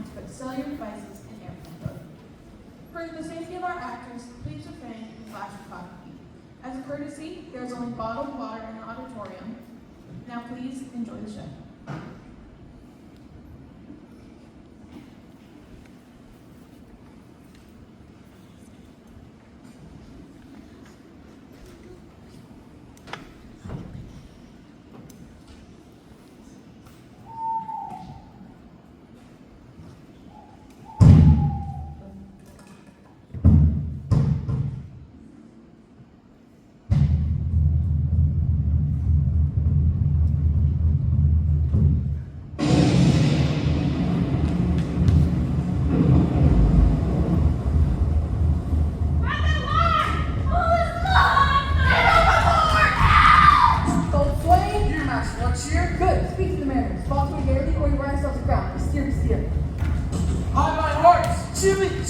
to put cellular devices in airplane mode. For the safety of our actors, please refrain from flashing coffee. As a courtesy, there is only bottled water in the auditorium. Now please enjoy the show.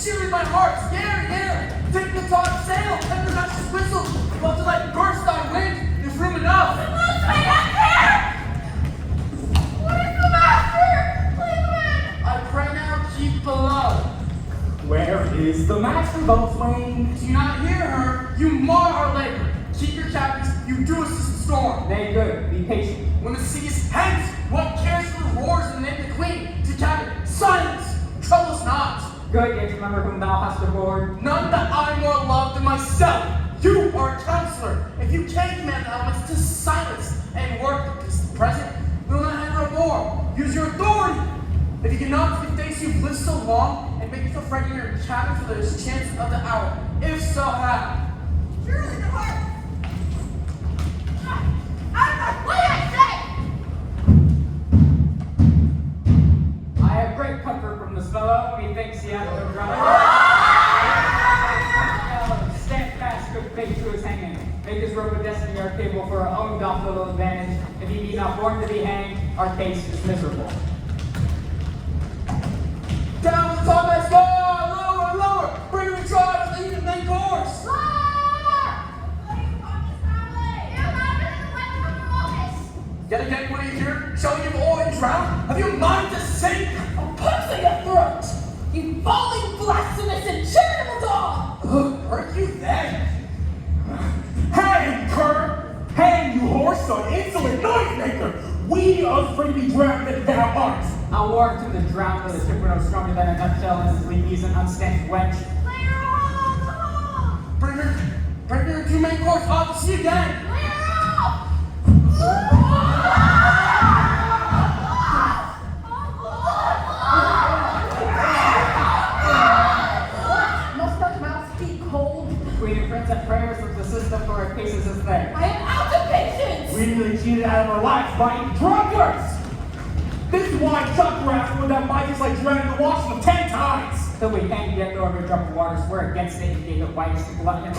Cheer my heart, scare, take the top sail, and the master's whistle, about to let burst thy wind, there's room enough. The boatswain, I care! What is the master? Please win! I pray now, keep below. Where is the master, boatswain? Do you not hear her? You mar our labor. Keep your cabins, you do assist the storm. Nay, good, be patient. When the sea is hence, what cares for the roars and the name of the queen? To cabin, silence, trouble us not. Good, yet remember whom thou hast aboard. None that I more love than myself. You are a counselor. If you can command the elements to silence and work the peace of the present, we will not enter aboard. Use your authority. If you cannot see the days you've lived so long and make yourself ready in your cabin for the chance of the hour. If so, how? Surely the heart. What did I say? I have great comfort from this fellow. Methinks he hath no drum. Stand fast, good faith to his hanging. Make his rope of destiny our cable for our own doubtful advantage. If he be not born to be hanged, our case is miserable. Down with the topmast, lower, lower. Bring him in charge, lead the main course. Yet again, what do you hear? Shall we give oil and drown? Have you a mind to sink? I'll punch in your throat! You falling, blasphemous, and charitable dog! Hurt you then? Hang, cur! Hang, you horse, so insolent noise maker! We are afraid to be drowned that thou art! I'll warn to the drowned that a ship were no stronger than a nutshell and his leaky is an unstanched wench. Lay her off! Bring her to main course. I'll see you again. Lay her off! Must not mouth speak cold? Queen and Prince at prayers with the system for our cases is there. I am out of patience! We nearly cheated out of our lives by drunkards! This is why Chuck after with that mic is like drowning the Washington 10 times! Till we can't get over a drop of water, swear against it and gave the whitest to gluttony.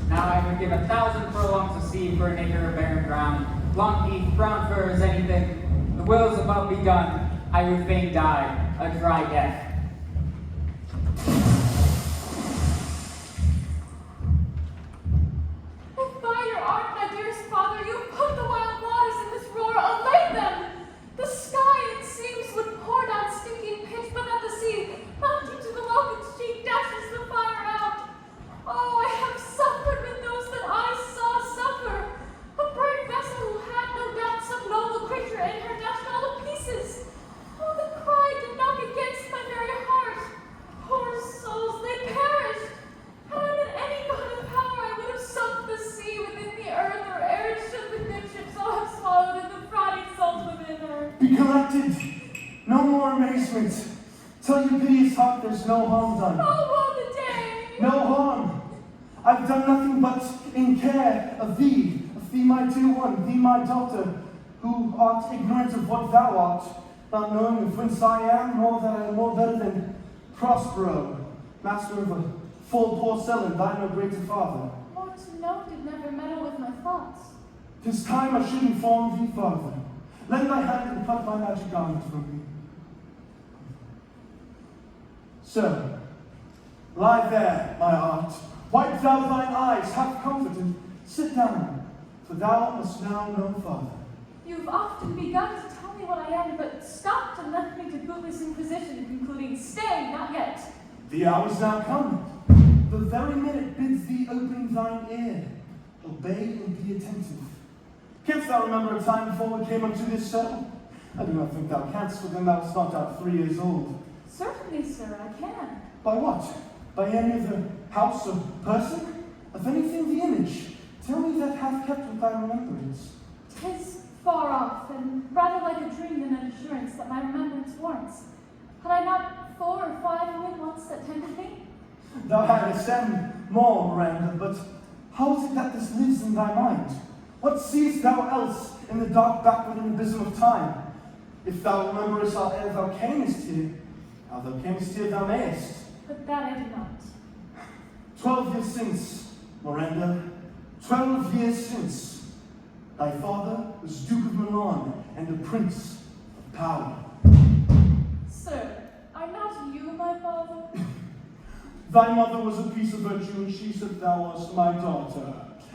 Now I would give 1,000 furlongs of sea for an acre of barren ground. Long heath, brown fur is anything. The will's above begun. I would fain die a dry death. By your art, my dearest father, you have put the wild waters in this roar, allay them! The sky, it seems, would pour down stinking pitch, but not the sea. Mounting to the welcome cheek, dashes the fire out. Oh, I have suffered with those that I saw suffer. A brave vessel who had no doubt some noble creature in her dashed all to pieces. Oh, the cry did knock against my very heart. Poor souls, they perished. Had I been any god of power, I would have sunk the sea within the earth, or ere it should the good ship so have swallowed in the frothy salt within her. Be collected! No more amazement! Tell your piteous heart there's no harm done. Oh, woe the day! No harm! I've done nothing but in care of thee my dear one, thee my daughter, who art ignorant of what thou art, not knowing of whence I am, nor that I am more better than Prospero, master of a full porcelain, thy no greater father. Lord, to know did never meddle with my thoughts. 'Tis time I should inform thee further. Lend thy hand and pluck my magic garment from me. So, lie there, my art, wipe thou thine eyes, have comfort, and sit down, for thou must now know farther. You've often begun to tell me what I am, but stopped and left me to bootless inquisition, concluding, stay, not yet. The hour's now come. The very minute bids thee open thine ear. Obey and be attentive. Canst thou remember a time before we came unto this cell? I do not think thou canst, for then thou wast not out 3 years old. Certainly, sir, I can. By what? By any of the house or person? Of anything the image? Tell me that hath kept with thy remembrance. 'Tis far off, and rather like a dream than an assurance that my remembrance warrants. Had I not 4 or 5 women once that tended me? Thou hadst them more, Miranda, but how is it that this lives in thy mind? What seest thou else in the dark backward abysm of time? If thou rememberest how ere thou camest here, how thou camest here thou mayest. But that I do not. 12 years since, Miranda, 12 years since, thy father was Duke of Milan and a prince of power. Sir, are not you my father? Thy mother was a piece of virtue, and she said thou wast my daughter.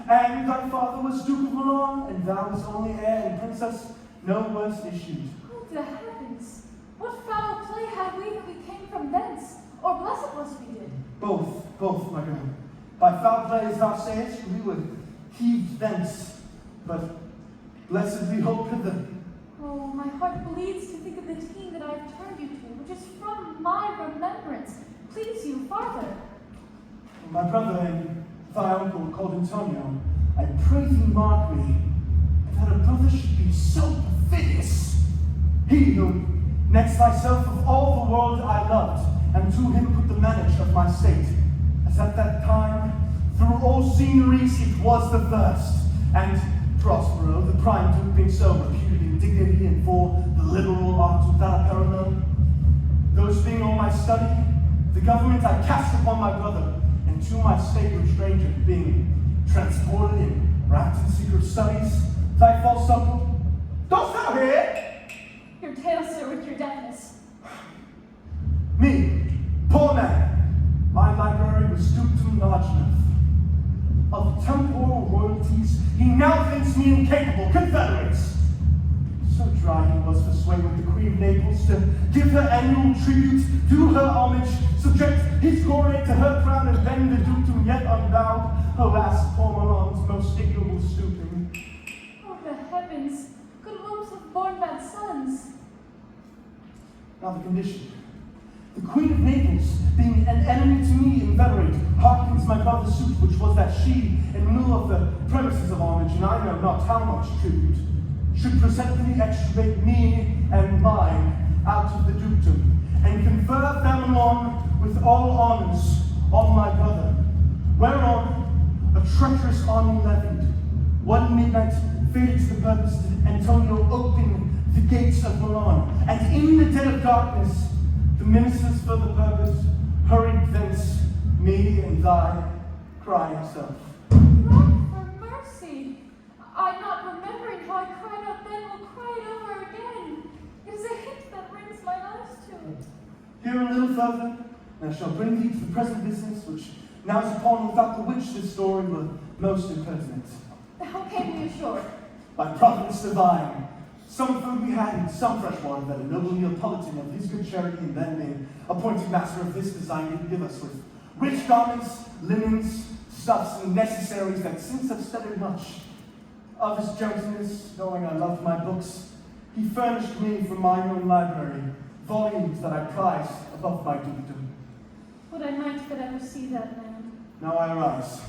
And thy father was Duke of Milan, and thou was only heir and princess, no worse issued. Oh, the heavens! What foul play had we that we came from thence? Or blessed was we did? Both, my girl. By foul play, as thou sayest, we were heaved thence, but blessed we hope hither. Oh, my heart bleeds to think of the team that I have turned you to, which is from my remembrance. Please you farther. My brother and thy uncle, called Antonio, I pray thee mark me, that a brother should be so perfidious. He who, next thyself of all the world I loved, and to him put the manage of my state, as at that time, through all signories it was the first, and Prospero, the prime duke, being so reputed in dignity and for the liberal arts without a parallel. Those being all my study, the government I cast upon my brother, and to my state of stranger, being transported and wrapped in secret studies, thy false uncle, dost thou hear? Your tale, sir, with your deafness. Me, poor man, my library was stooped to large enough. Of temporal royalties, he now thinks me incapable. Confederates! So dry he was for sway with the Queen of Naples to give her annual tribute, do her homage, subject his coronet to her crown, and bend the dukedom yet unbowed. Alas, poor Milan's most ignoble stooping. Oh, the heavens! Good wombs have borne bad sons. Now the condition. The Queen of Naples, being an enemy to me inveterate, hearkens my brother's suit, which was that she, in lieu of the premises of homage, and I know not how much tribute, should presently extricate me and mine out of the dukedom, and confer Familon with all honors on my brother, whereon a treacherous army levied. One midnight fated to the purpose did Antonio open the gates of Milan, and in the dead of darkness, the ministers for the purpose hurried thence, me and thy crying self. Lord, for mercy! I'm not remembering how I cried out then, will cry it over again. It is a hint that brings my eyes to it. Here a little further, and I shall bring thee to the present business, which now is upon without the which this story were most impertinent. How came we ashore? By providence divine, some food we had and some fresh water that a noble Neapolitan of his good charity and then being appointed master of this design did give us with rich garments, linens, stuffs, and necessaries that since have studied much. Of his gentleness, knowing I loved my books, he furnished me from my own library volumes that I prized above my dukedom. Would I might but ever see that man. Now I arise.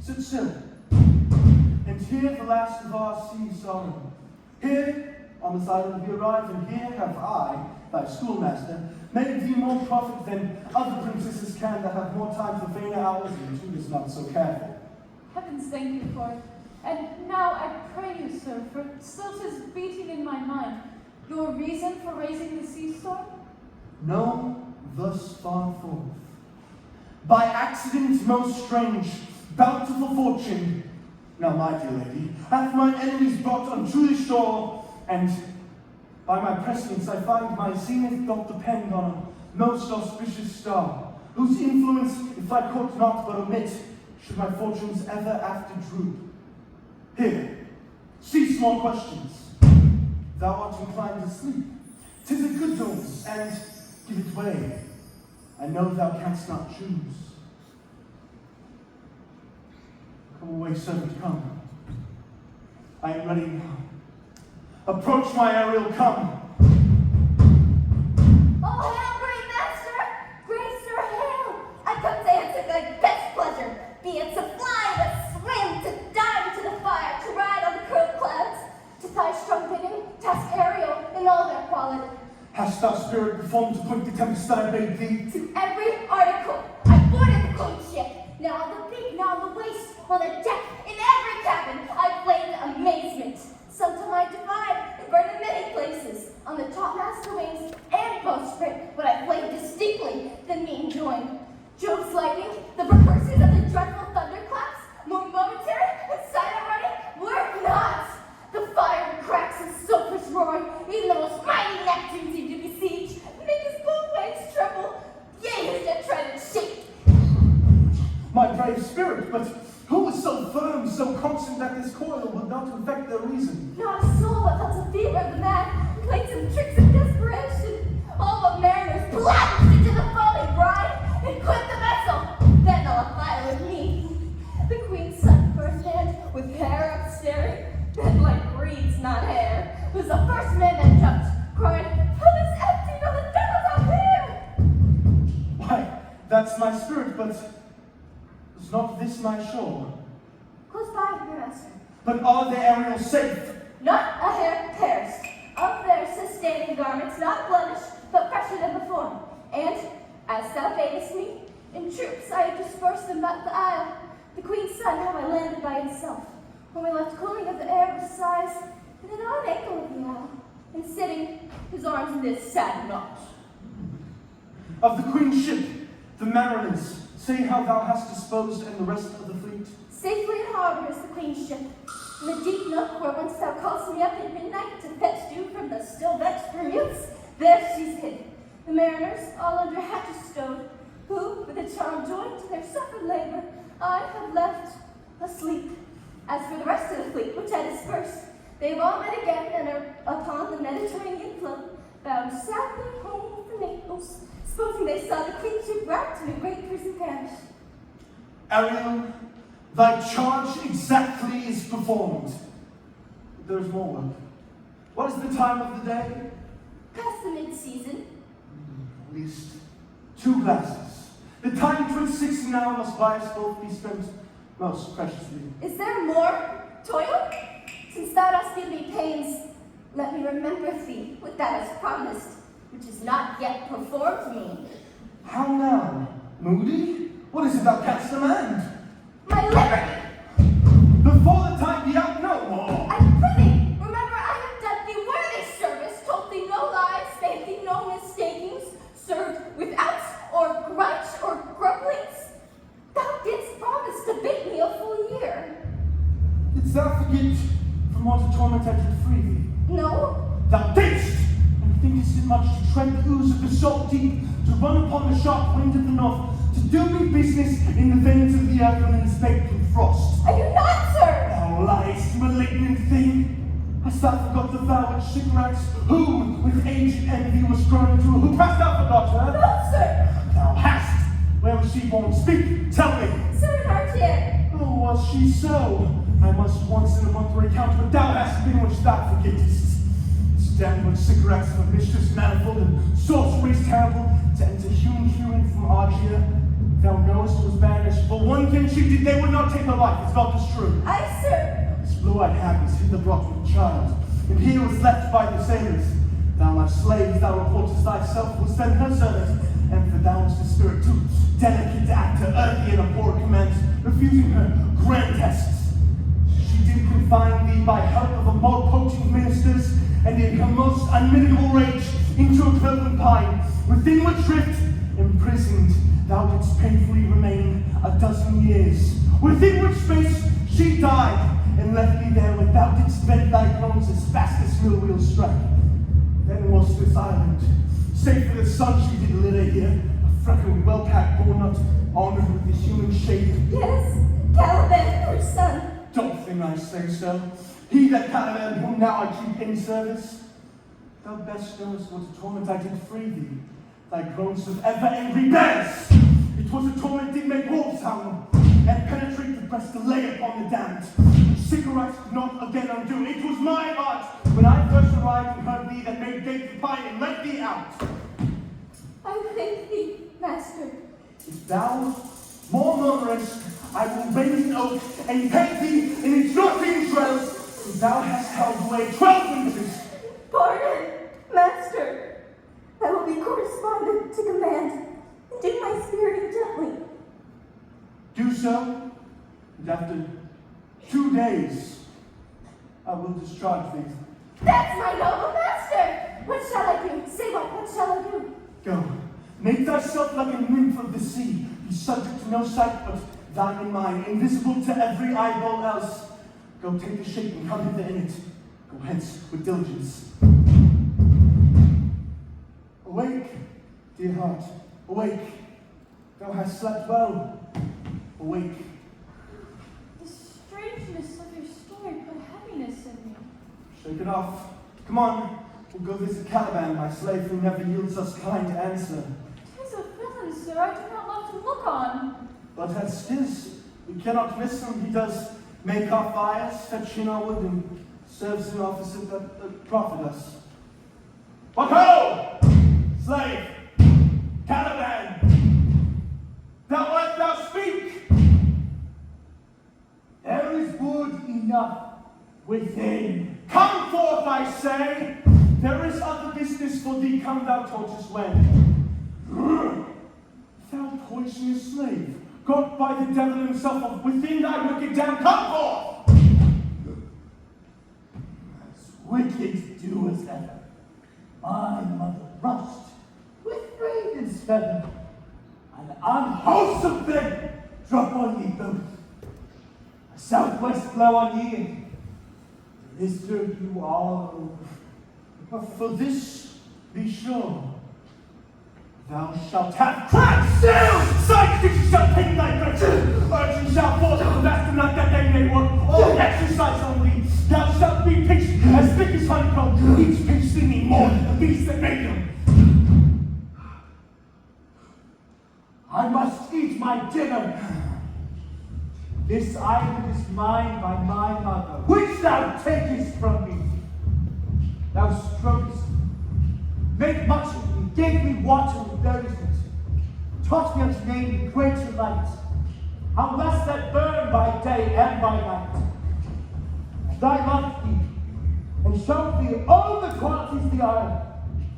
Sit still, and hear the last of our sea sorrow. Here, on this island we arrive, and here have I, thy schoolmaster, made thee more profit than other princesses can that have more time for vainer hours, and who is not so careful. Heavens thank you for it. And now I pray you, sir, for still 'tis beating in my mind, your reason for raising the sea storm? Know thus far forth, by accident most strange, bountiful fortune, now my dear lady, hath mine enemies brought unto this shore, and By my prescience I find my zenith doth depend on a most auspicious star, whose influence, if I could not but omit, should my fortunes ever after droop. Here, cease more questions. Thou art inclined to sleep. 'Tis a good dawn, and give it way. I know thou canst not choose. Come away, servant, come. I am ready now. Approach, my Ariel, come. Oh, hail, great master! Great sir, hail! I come to answer thy best pleasure, be it to fly, to swim, to dive into the fire, to ride on the curled clouds, to thy strong bidding, task Ariel in all their quality. Hast thou spirit performed to point the tempest that I bade thee? To every article, I boarded the queen's ship. Now on the beak, now on the waist, on the deck, in every cabin, I flamed amazement. Some to my divide, it burned in many places, on the topmast, the wings, and bowsprit, but I flamed distinctly, the mean join. Jove's lightning, the precursors of the dreadful thunderclaps, more momentary and silent running, were not. The fire cracks and sulphurous roaring, even the most mighty Neptune seemed to besiege, make his both waves tremble, yea, his jet tread shake. My brave spirit, but who was so firm, so constant that this coil would not affect their reason? Not a soul but felt the fever of the man, played some tricks of desperation. All but mariners plunged into the foaming brine and quit the vessel. Then all afire with me. The queen's son firsthand, with hair up staring, then like reeds, not hair, was the first man that jumped, crying, "Hell is empty, no, the devil's up here!" Why, that's my spirit, but is not this my shore? Close by, your master. But are the Ariel safe? Not a hair perished. Of their sustaining garments, not blemished, but fresher than before. And, as thou badest me, in troops I have dispersed them about the isle. The queen's son, how I landed by himself. When we left cooling of the air with sighs, and an odd ankle of the isle, and sitting, his arms in this sad knot. Of the queen's ship, the mariners, say how thou hast disposed and the rest of the fleet. Safely in harbor is the queen's ship. In the deep nook where once thou callest me up at midnight to fetch dew from the still vexed Bermudes, there she's hid. The mariners, all under hatches stowed, who, with a charm joined to their suffered labor, I have left asleep. As for the rest of the fleet, which I dispersed, they've all met again and are upon the Mediterranean flood, bound sadly home for Naples, supposing they saw the queen's ship wrapped in a great prison parish. Ariel, thy charge exactly is performed. But there is more work. What is the time of the day? Past the mid-season. At least 2 glasses. The time 26 an hour must by us both be spent most preciously. Is there more toil? Since thou dost give me pains, let me remember thee what thou hast promised, which is not yet performed me. How now, Moody? What is it thou canst demand? My liberty! Before the time be out, no more. I prithee, remember I have done thee worthy service, told thee no lies, made thee no mistakings, served without or grudge or grumblings. Thou didst promise to bid me a full year. Didst thou forget from what a torment I did free thee? No? Thou didst! And thinkest it much to tread the ooze of the salt deep, to run upon the sharp wind of the north, to do me business in the veins of the earth and inspect with frost? I do not, sir! Thou liest, malignant thing! Hast thou forgot the vow at Sycorax, who, with age and envy, was grown to who hast thou forgot her? No, sir! Thou hast! Where was she born? Speak, tell me! Sir, in Arlington. Oh, was she so? I must once in a month recount, but thou hast been which thou forgettest. This damned Sycorax of a mistress manifold and sorceries terrible, to enter human hearing from Argia. Thou knowest was banished, but one thing she did, they would not take her life, as God is true. Aye, sir. This blue-eyed hag was hither brought with a child, and here was left by the sailors. Thou my slave, thou reportest thyself, was then her servant, and for thou was the spirit too, delicate to act her earthy and abhorred commands, refusing her grand tests. She did confine thee by help of a more potent ministers, and in her most unmitigable rage, into a cloven pine, within which rift, imprisoned, thou didst painfully remain 12 years, within which space she died, and left thee there where thou didst bend thy bones as fast as mill wheels strike. Then was this island, save for the sun she did litter here, a freckled, well-packed walnut, honored with the human shape. Yes, Caliban, her son. Don't think I say so. He that Caliban, whom now I keep in service. Thou best knowest what a torment I did free thee. Thy groans of ever angry bears. It was a torment did make wolves howl, and penetrate the breast to lay upon the damned. Cigarettes could not again undo. It was my art, when I first arrived and heard thee, that made gate the pine and let thee out. I thank thee, master. If thou more murmurest, I will raise an oath and paint thee in its nothing trails, for thou hast held away 12 winters. Pardon, master. I will be correspondent to command, and do my spiriting gently. Do so, and after 2 days, I will discharge thee. That's my noble master! What shall I do? Say what shall I do? Go, make thyself like a nymph of the sea, be subject to no sight but thine and mine, invisible to every eyeball else. Go take the shape and come hither in it. Go hence with diligence. Awake, dear heart, awake. Thou hast slept well. Awake. The strangeness of your story put heaviness in me. Shake it off. Come on, we'll go visit Caliban, my slave who never yields us kind answer. 'Tis a villain, sir, I do not love to look on. But as 'tis, we cannot miss him. He does make our fires, fetch in our wood, and serves an office that profit us. But ho! Slave! Caliban! Thou art thou speak! There is wood enough within. Come forth, I say! There is other business for thee, come thou tortoise when. Thou poisonous slave, got by the devil himself within thy wicked dam, come forth! As wicked do as ever. My mother rushed with raven's feather, an unwholesome thing drop on ye both. A southwest blow on ye, and blistered you all over. For this, be sure, thou shalt have cracked still! Side stitches shall take thy breath, urging shall force the master not that they may work, all exercise only. Thou shalt be pinched as thick as honeycomb, each pinch stinging more than the beast that made them. I must eat my dinner. This island is mine by my mother, which thou takest from me. Thou strokest me, made much of me, gave me water with nourishment, taught me unto name the greater light, how less that burn by day and by night. And I loved thee, and showed thee all the qualities of the island,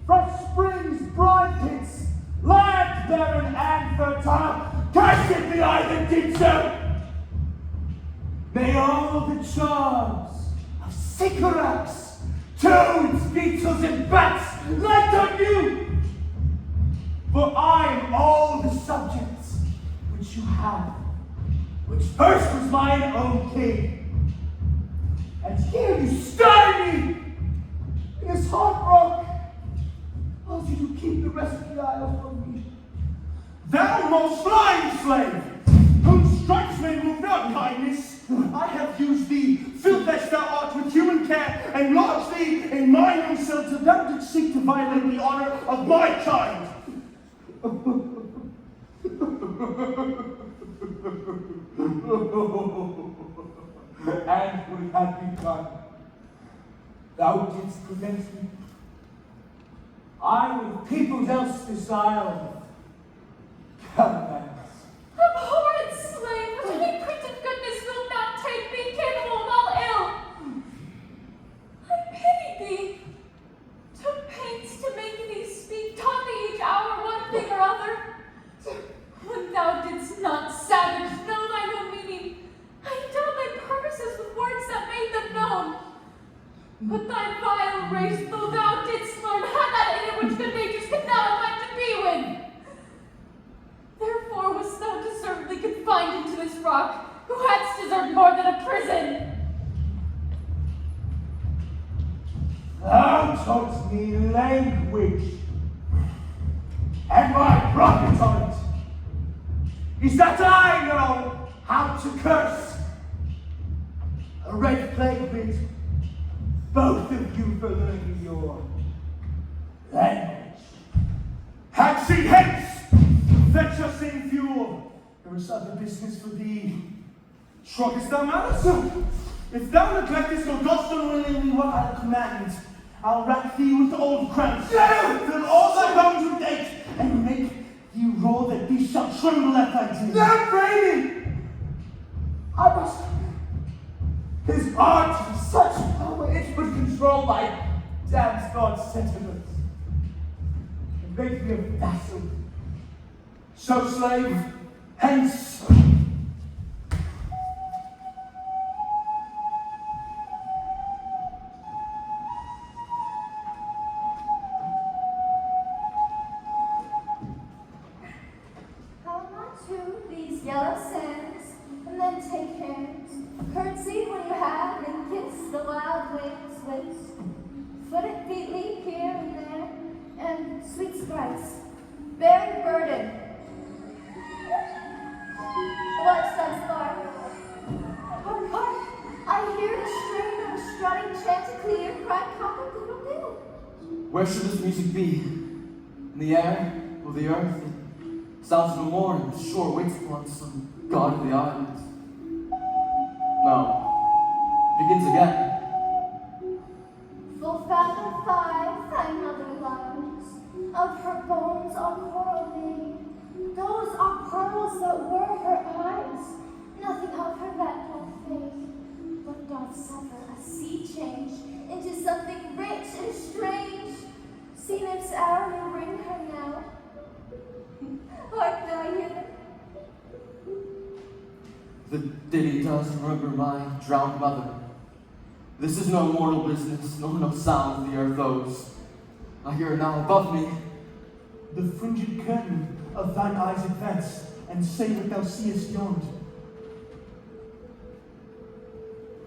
fresh springs, brine pits, land barren and fertile. Cursed be I that did so! May all the charms of sycorax, toads, beetles, and bats light on you! For I am all the subjects which you have, which first was mine own king. And here you stir me in this hard rock. How did you keep the rest of the isle from me? Thou most lying slave, whom stripes may move not kindness, I have used thee, filled as thou art with human care, and lodged thee in mine own cell till thou didst seek to violate the honor of my kind. And when it had begun, thou didst prevent me. I with peoples else this isle, Caravans. Abhorrent slave, with any print of goodness wilt not take me, capable of all ill. I pity thee. Took pains to make thee speak, taught thee each hour one thing or other. When thou didst not, savage, know thine own meaning, I doubt thy purposes with words that made them known. But thy vile race, though thou didst learn, had that in it which good natures could not elect to be with. me language. And my profit on it is that I know how to curse. A red plague bit, both of you for learning your language. Hansen, hence! Fetch us in fuel. There is other business for thee. Shruggest thou malice? If thou neglectest or dost unwillingly what I'll command, I'll rack thee with old crowns, till all thy bones would ache, and make thee roar that thee shall tremble at thy teeth. Not Brady! I must. His art is such power, it would control my damned God's sentiments, and make me a vassal. So, slave, hence. Come unto these yellow sands, and then take hands. Curtsy when you have, and kiss the wild waves' waist. Foot it featly here and there, and sweet sprites, bearing burden. What's that spark? Hark, hark! I hear the strain of a strutting chanticleer cry cock-a-doodle-doo. Where should this music be? In the air or the earth? It sounds no more, and the shore waits upon some god of the islands. No. Begins again. Full fathom 5, thy mother lies. Of her bones are coral made. Those are pearls that were her eyes. Nothing of her that doth fade, but doth suffer a sea change into something rich and strange. Sea nymphs hourly ring her now. Hark thou hear them? The ditty does remember my drowned mother. This is no mortal business, nor no sound of the earth owes. I hear it now above me. The fringed curtain of thine eyes advance, and say what thou seest yond.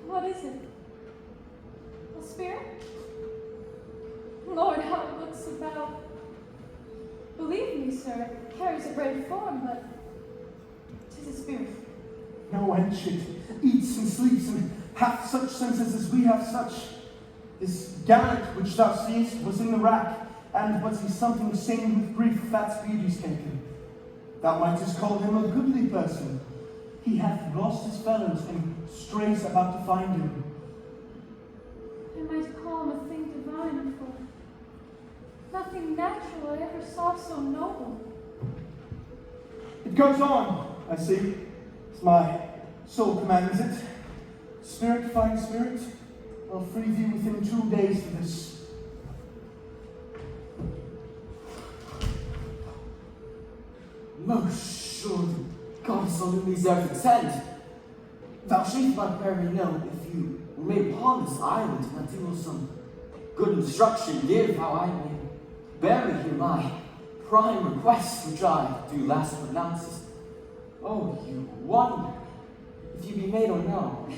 What is it? A spirit? Lord, how it looks about. Believe me, sir, it carries a brave form, but 'tis a spirit. No wench, it eats and sleeps and hath such senses as we have such. This gallant which thou seest was in the rack, and was he something stained with grief, fat's beauty's taken. Thou mightest call him a goodly person. He hath lost his fellows, and strays about to find him. I might call him a thing divine, for nothing natural I ever saw so noble. It goes on, I see, as my soul commands it. Spirit finds spirit. I'll free thee within 2 days for this. Most surely, God is on these earth attend. Thou shalt not bear me know if you remain upon this island, and that you will some good instruction give how I may bear me here my prime request, which I do last pronounce. Oh, you wonder if you be made or no.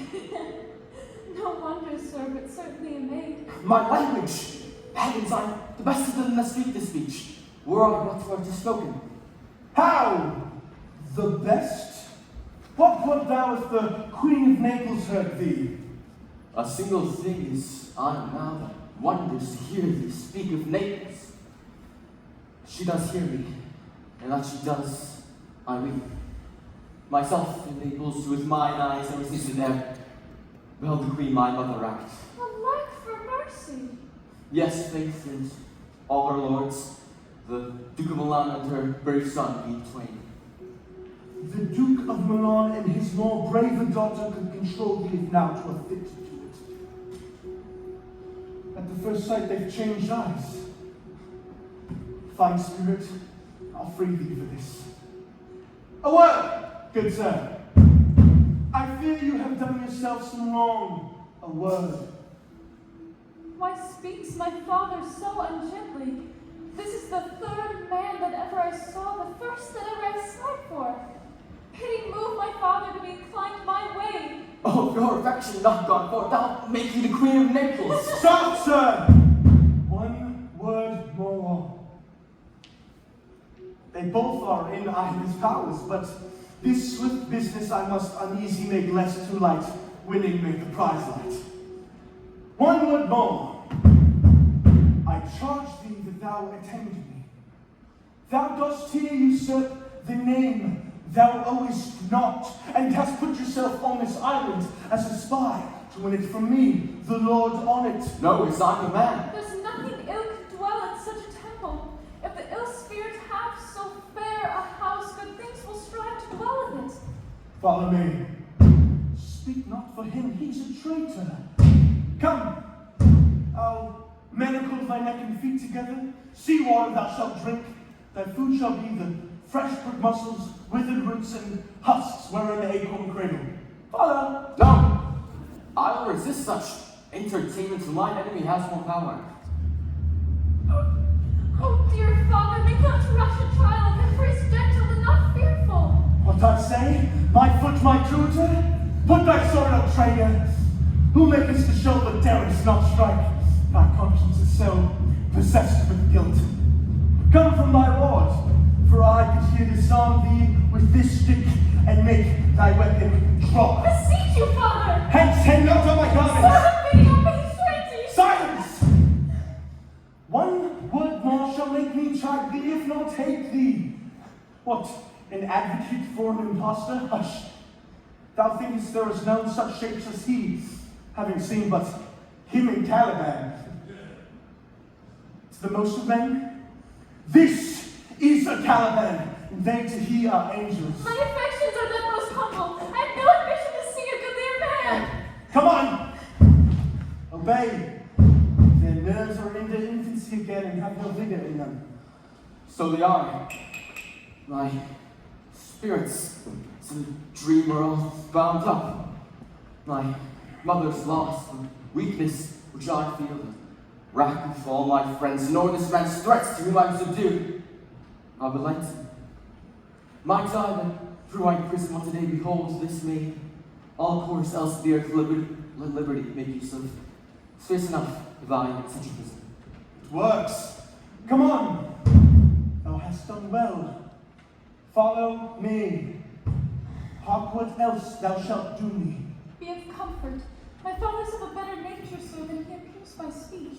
No wonder, sir, but certainly a maid. My language, heavens, I'm the best of them that speak this speech. Were I what were to spoken. How? The best? What would thou if the Queen of Naples heard thee? A single thing is on now that wonders to hear thee speak of Naples. She does hear me, and that she does, I weep. Myself in Naples with mine eyes ever since there beheld the Queen my mother racked. Alack for mercy! Yes, faith, and all her lords, the Duke of Milan and her brave son be twain. The Duke of Milan and his more braver daughter could control thee if now 'twere fit to do it. At the first sight they've changed eyes. Fine spirit, I'll free thee for this. A word, good sir. I fear you have done yourself some wrong. A word. Why speaks my father so ungently? This is the third man that ever I saw, the first that ever I sighed for. Pity move my father to be inclined my way. Oh, your affection not gone forth, thou make you the Queen of Naples. Stop, sir! One They both are in Ivan's powers, but this swift business I must uneasy make less too light, winning make the prize light. One word more. I charge thee that thou attend me. Thou dost here usurp the name thou owest not, and hast put yourself on this island as a spy to win it from me, the Lord on it. No, it's not the man. There's nothing ill can dwell in such a temple. If the ill spirit have so fair a house, good things will strive to dwell in it. Follow me. Speak not for him, he's a traitor. Come, I'll manacle thy neck and feet together. Sea water thou shalt drink. Thy food shall be the fresh brook mussels, withered roots, and husks wherein the acorn cradle. Follow. No! I will resist such entertainment till my enemy has more power. Oh, dear father, make not rush a child, and praise gentle and not fearful. What I say? My foot, my tutor? Put thy sword up, traitor. Who makest to show but darest not strike? Thy conscience is so possessed with guilt. Come from thy lord, for I could here disarm thee with this stick and make thy weapon drop. Beseech you, father! Hence, hang not on my garments! Serve me, I beseech you! Silence! One word more shall make me chide thee, if not hate thee. What, an advocate for an impostor? Hush. Thou thinkest there is none such shapes as he, having seen but him in Caliban. To the most of men, this is a Caliban, and they to he are angels. My affections are then most humble. I have no ambition to see a goodlier man. Come on! Obey. Their nerves are in their infancy again and have no vigor in them. So they are. My spirits, some dream are all bound up. My mother's loss, the weakness which I feel, the wrath of all my friends, nor this man's threats to whom I am subdued. I relent. Might I then, through my prison one today, behold this maid, all course else the earth let liberty make use of. Space enough, if I in such a prison. It works. Come on. Thou hast done well. Follow me. Hark what else thou shalt do me. Be of comfort. My father's of a better nature, sir, than he appears by speech.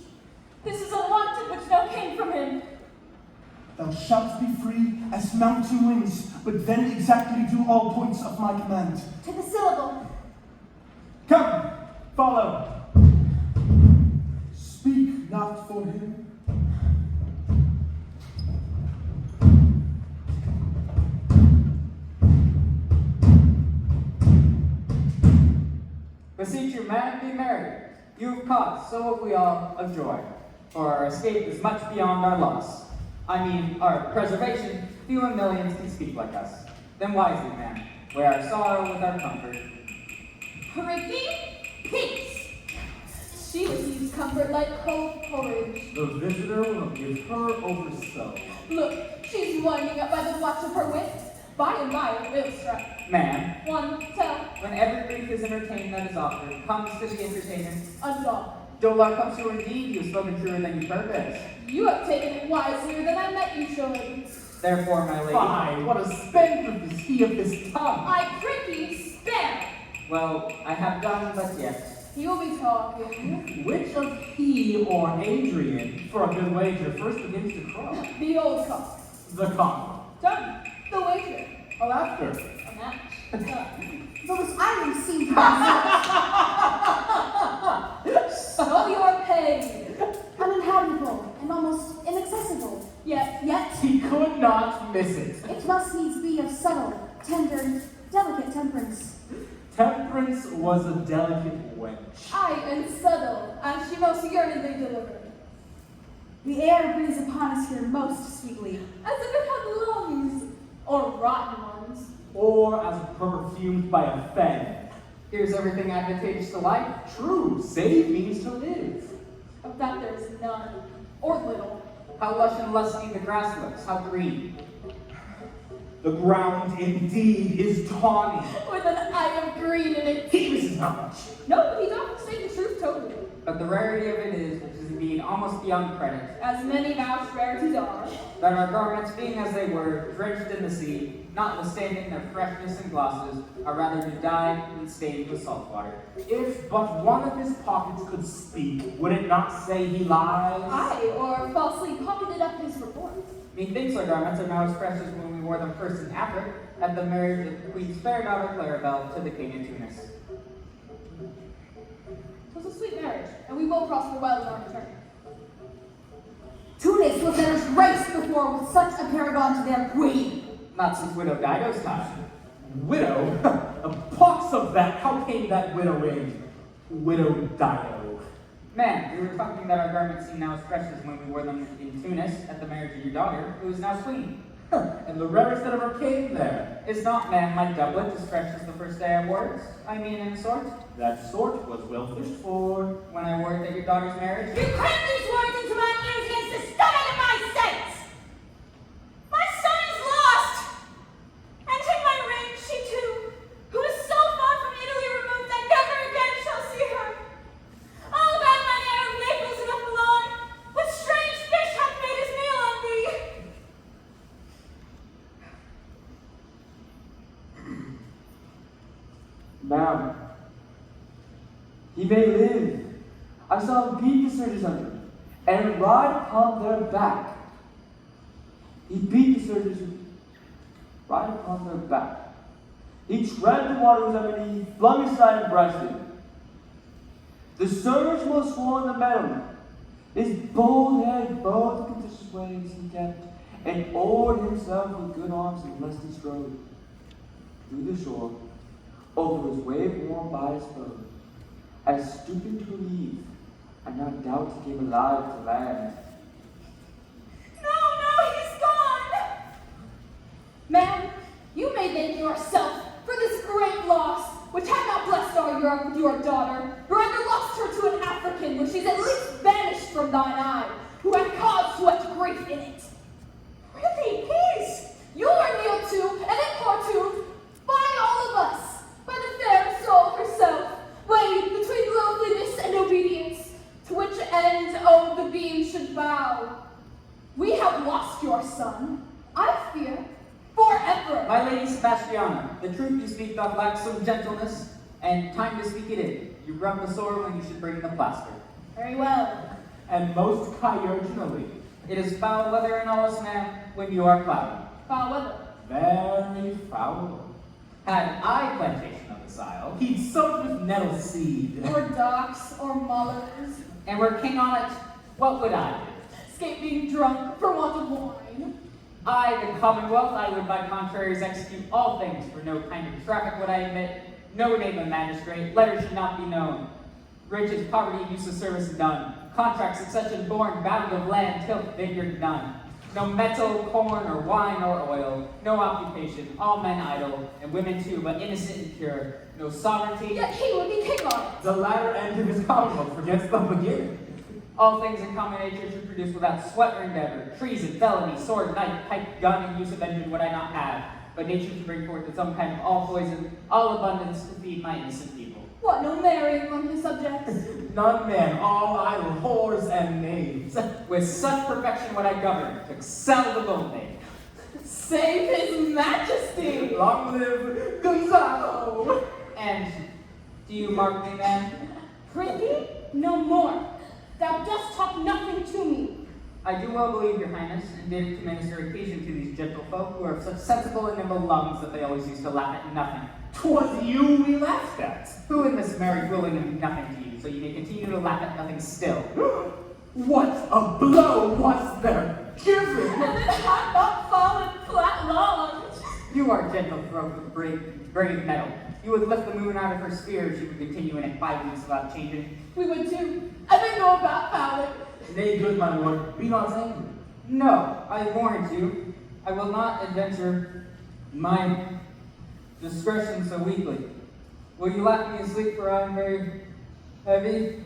This is a wanton which now came from him. Thou shalt be free as mountain winds, but then exactly do all points of my command. To the syllable. Come, follow. Speak not for him. Beseech you, man, be merry. You have cause, so have we all, of joy. For our escape is much beyond our loss. I mean, our preservation, few in millions can speak like us. Then wisely, man, weigh our sorrow with our comfort. Ricky, peace! She receives comfort like cold porridge. The visitor will give her over so. Look, she's winding up by the watch of her wit. By and by it will strike. Man, One, tell, when every grief is entertained that is offered, comes to the entertainer. a dog. Dolour comes to indeed, you have spoken truer than you purpose. You have taken it wiselier than I met you should. Therefore, my lady. Fie, what a spendthrift is he of his tongue! I pray you, spare! Well, I have done but yet. You'll be talking. Which of he or Adrian, for a good wager, first begins to crow? The old cock. The cock. Done. The wager. Oh, after. A match. Done. Those islands seem to be So you're paid. uninhabitable and almost inaccessible. Yet, He could not miss it. It must needs be of subtle, tender, and delicate temperance. Temperance was a delicate wench. I and subtle, and she most yearningly delivered. The air breathes upon us here most sweetly. As if it had lungs, or rotten ones. Or as perfumed by a fen. Here's everything advantageous to life. True, save means to live. Of that there is none, or little. How lush and lusty the grass looks, how green. The ground indeed is tawny. With an eye of green in it. He misses not much. No, he doesn't say the truth totally. But the rarity of it is, which is indeed almost beyond credit, As many vouched rarities are. that our garments, being as they were, drenched in the sea, notwithstanding their freshness and glosses, are rather bedyed than stained with salt water. If but one of his pockets could speak, would it not say he lies? Aye, or falsely pocketed up his report. Methinks our garments are now as fresh as when we wore them first in Africa, at the marriage of the Queen's fair daughter Clarabelle to the King in Tunis. 'Twas a sweet marriage, and we will prosper well in our return. Tunis was never graced before with such a paragon to their queen. Not since Widow Dido's time. Widow? A pox of that! How came that widow in? Widow Dido. Man, we were talking that our garments seem now as fresh as when we wore them in Tunis at the marriage of your daughter, who is now queen. And the rarest that ever came there. Is not, man, my doublet as fresh as the first day I wore it? I mean, in a sort, That sort was well fished for. when I wore it at your daughter's marriage. You cramp these words into my ears against the stomach of my sense! My son is lost! And in my ring, she too, who is so far from Italy removed that never again shall see her. All that mine air of Naples and of Milan, with strange fish hath made his meal on thee. Ma'am, he may live. I saw him beat the soldiers under him and ride upon their back. He beat the soldiers right upon their back. He tread the water with them and he flung his side and breasted. The surge was sworn the metal. His bold head bowed the contentious waves he kept, and oared himself with good arms and lusty strode through the shore, over his wave worn by his foe. As stooping to leave, I not doubt he came alive to land. No, he's gone! Ma'am, you may thank yourself for this great loss, which had not blessed our Europe with your daughter, nor rather lost her to an African, which she's at least banished from thine eye, who had caused such grief in it. Really, peace! You are kneeled to and importuned by all of us, by the fair soul herself, weighed between loveliness and obedience, to which end, oh, the beam should bow. We have lost your son, I fear, forever. My lady Sebastiana, the truth you speak doth lack some gentleness, and time to speak it in. You rub the sore when you should bring the plaster. Very well. And most chirurginally. It is foul weather in all us, ma'am, when you are plowing. Foul weather. Very foul. Had I plantation of this isle, He'd sowed with nettle seed. Or docks, or mullers. and were king on it, what would I do? Escape being drunk for want of wine. I, the Commonwealth, I would by contraries execute all things, for no kind of traffic would I admit, no name of magistrate, letters should not be known. Riches, poverty, use of service done. Contract, succession born, bound of land, tilth, vineyard none. No metal, corn, or wine, or oil, no occupation, all men idle, and women too, but innocent and pure. No sovereignty, Yet he would be king on it. The latter end of his commonwealth forgets the beginning. all things in common nature should produce without sweat or endeavor. Treason, felony, sword, knife, pipe, gun, and use of engine would I not have. But nature should bring forth its own kind of all poison, all abundance to feed my innocent people. What, no marrying among his subjects? None men, all idle, whores and knaves. With such perfection would I govern, to excel the golden. Save his majesty! Long live Gonzalo! And do you mark me, man? Prithee, no more. Thou dost talk nothing to me. I do well believe, your highness, and did it to minister occasion to these gentle folk who are of such sensible and nimble lungs that they always used to laugh at nothing. 'Twas you we laughed at. Who in this merry dwelling of nothing to you, so you may continue to laugh at nothing still? What a blow was there given! And it had not fallen flat long. You are gentle throat with brave metal. You would lift the moon out of her sphere if she would continue in it 5 weeks without changing. We would too. I may know about fouling. Nay, good my lord, be not angry. No, I warrant you, I will not adventure my discretion so weakly. Will you laugh me asleep, for I am very heavy?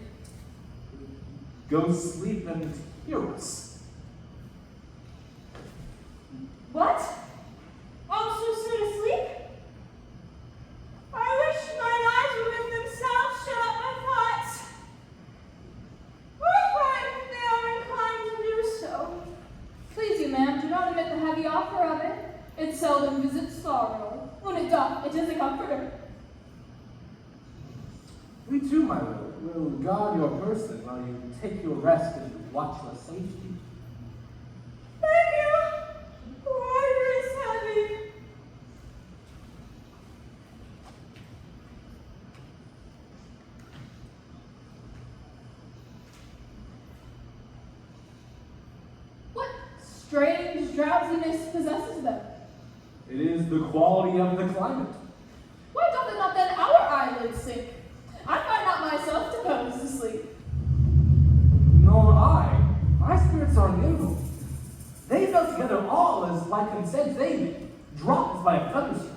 Go sleep and hear us. What? All so soon asleep? I wish mine eyes would with themselves shut up my thoughts. Wherefore, It seldom visits sorrow. When it doth, it is a comforter. We too, my lord, will guard your person while you take your rest and watch your safety. Thank you. Water is heavy. What strange drowsiness possesses them? It is the quality of the climate. Why doth it not then our eyelids sink? I find not myself disposed to sleep. Nor I. My spirits are nimble. They fell together all as like consent they dropped by a thunderstroke.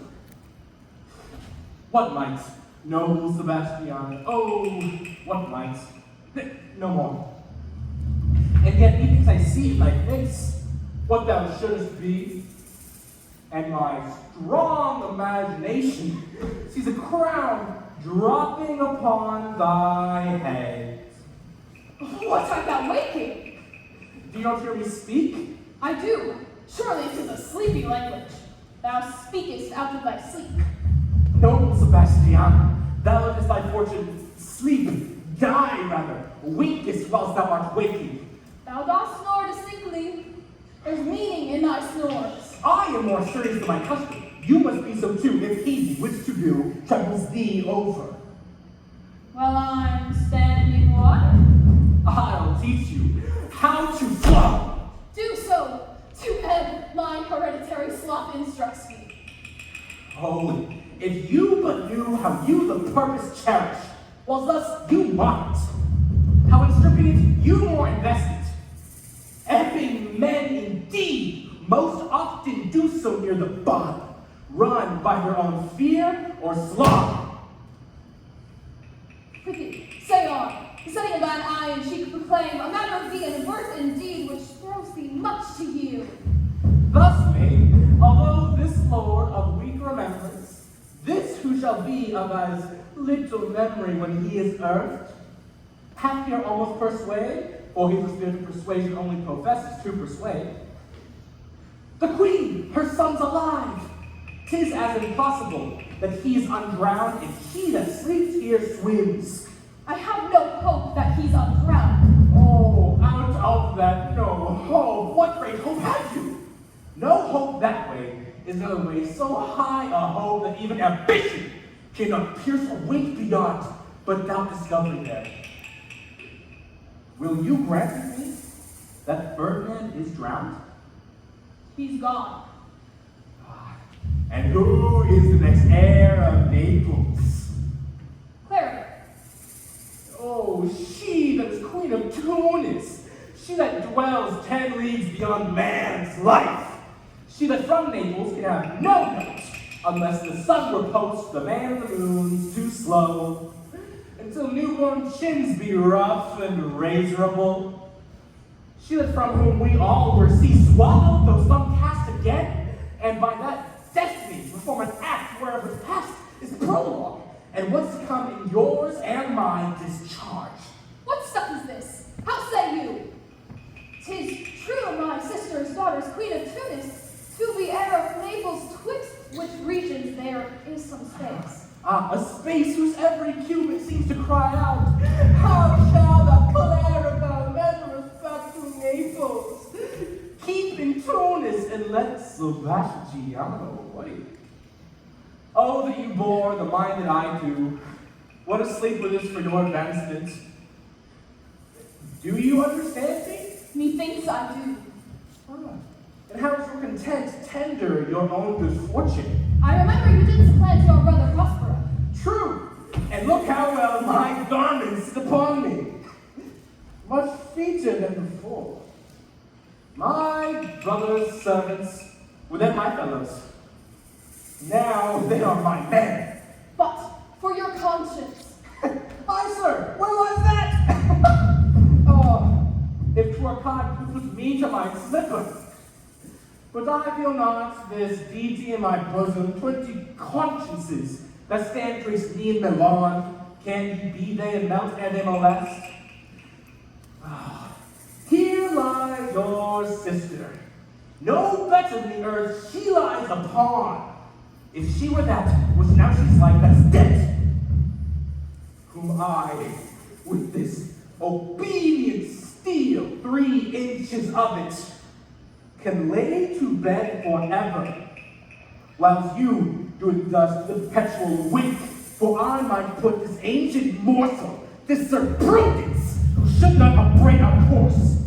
What might, noble Sebastian? Oh, what might? No more. And yet methinks I see in thy face what thou shouldst be, and my strong imagination sees a crown dropping upon thy head. What art thou waking? Do you not hear me speak? I do. Surely it is a sleepy language. Thou speakest out of thy sleep. Noble Sebastian, thou lettest thy fortune sleep, die rather, wakest whilst thou art waking. Thou dost snore distinctly. There's meaning in thy snores. I am more serious than my custom. You must be so too, if he, which to do, troubles thee over. While I'm standing water, I'll teach you how to flow. do so. To ebb my hereditary sloth instructs me. Oh, if you but knew how you the purpose cherish, while thus you mock it, how in stripping it you more invest it. Ebbing men indeed most often do so near the bottom, run by their own fear or sloth. Prithee, say on. The setting of thine eye and cheek proclaim a matter of thee and worth indeed, which throws thee much to yield. Thus made, although this lord of weak remembrance, this who shall be of as little memory when he is earthed, hath here almost persuade, for he the spirit of persuasion only professes to persuade. The queen, her son's alive. 'Tis as impossible that he is undrowned, and he that sleeps here swims. I have no hope that he's undrowned. Oh, out of that no hope. What great hope have you? No hope that way is no way so high a hope that even ambition cannot pierce a wink beyond, but thou discovering there. Will you grant me that Ferdinand is drowned? He's gone. And who is the next heir of Naples? Clara, Oh, she that is queen of Tunis, she that dwells 10 leagues beyond man's life, she that from Naples can have no note, unless the sun were post, the man of the moon's too slow, until newborn chins be rough and razorable. She that from whom we all were sea swallowed, though some cast again, and by that destiny to perform an act wherever the past is prologue, and what's to come in yours and mine discharge. what stuff is this? How say you? 'Tis true my sister's daughter's queen of Tunis, to be heir of Naples twixt which regions there is some space. A space whose every cubit seems to cry out, how shall the clerical measure respect to Naples? Keep in Tunis and let Sebastiano wait. Oh, that you bore the mind that I do. What a sleep it is for your advancement. Do you understand me? Methinks I do. And how is your content tender your own good fortune? I remember you did supplant your brother Prospero. True, and look how well my garments sit upon me. Much featured than before. My brother's servants were then my fellows. Now they are my men. But for your conscience, Aye, sir, where was that? Oh, if 'twere God who put me to my slipper. But I feel not this deity in my bosom, 20 consciences that stand twixt me and Milan. Can ye be they and melt ere they molest? Ah, here lies your sister. No better than the earth, she lies a pawn. If she were that, which now she's like, that's dead. Whom I, with this obedient steel, 3 inches of it, can lay to bed forever, whilst you doing thus the perpetual wink, for I might put this ancient morsel, this Sir Prudence, who should not upbraid our course,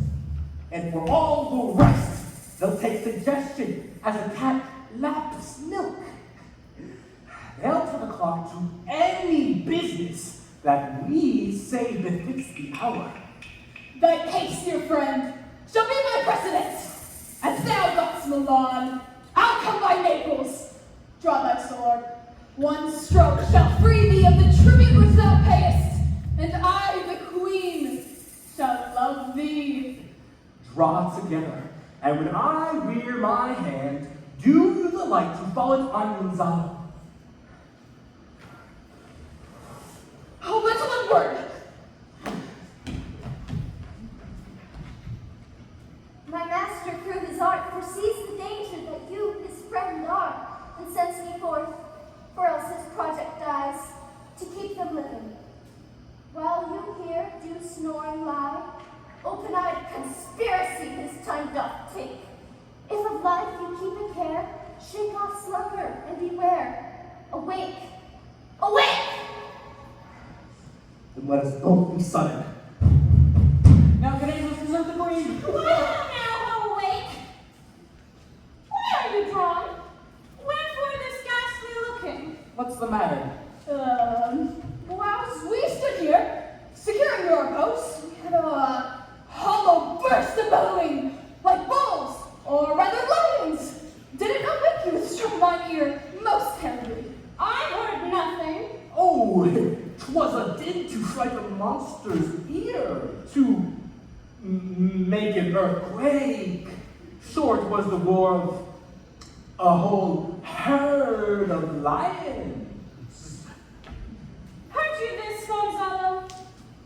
and for all the rest, they'll take suggestion as a cat laps milk. They'll turn the clock to any business that we say befits the hour. Thy case, dear friend, shall be my precedent. As thou dost Milan, I'll come by Naples. Draw thy sword. One stroke shall free thee of the tribute which thou payest, and I, the queen, shall love thee. Draw together, and when I rear my hand, do you the like to fall it on Gonzalo. Oh, but one word. My master, through his art, foresees the danger that you, his friend, are, and sends me forth, for else his project dies, to keep them living. While you here do snoring lie, open-eyed conspiracy his time doth take. If of life you keep a care, shake off slumber and beware. Awake! Awake! Then let us both be sudden. Now can I present the queen? Well, now awake. Why are you drawn? Wherefore this ghastly looking? What's the matter? Whilst we stood here, securing your posts, we had a hollow burst of bellowing, like bulls, or rather lions. Did it not make you struck my ear most terribly? I heard nothing. Oh, 'twas a din to strike a monster's ear, to make an earthquake. Short was the roar of a whole herd of lions. Heard you this, Gonzalo?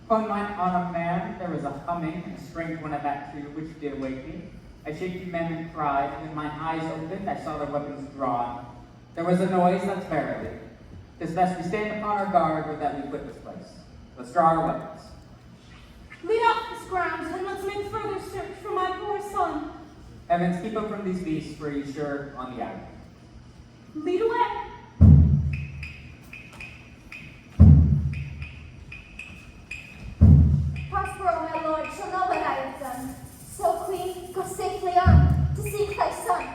On a man, there was a humming and a strange one at that tree, which did awake me. I shaped the men and cried, and when mine eyes opened, I saw their weapons drawn. There was a noise that's verily. 'Tis best we stand upon our guard, or that we quit this place. Let's draw our weapons. Lead off this ground, and let's make further search for my poor son. Heavens, keep him from these beasts, for he's sure on the outer. Lead away. Prospero, my lord, shall know what I have done. So, queen, go safely on, to seek thy son.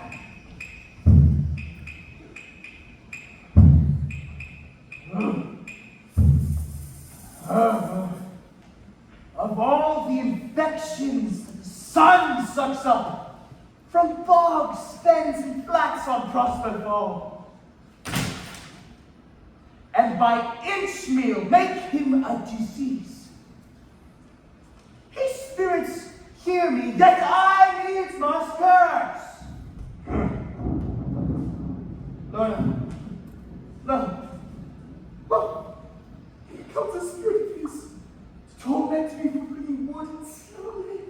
Of all the infections that the sun sucks up, from bogs, fens, and flats on Prosper fall, and by inchmeal make him a disease. His spirits hear me, that I needs must curse. No. Oh, here comes a spirit of his to torment me for bringing wood and slowly.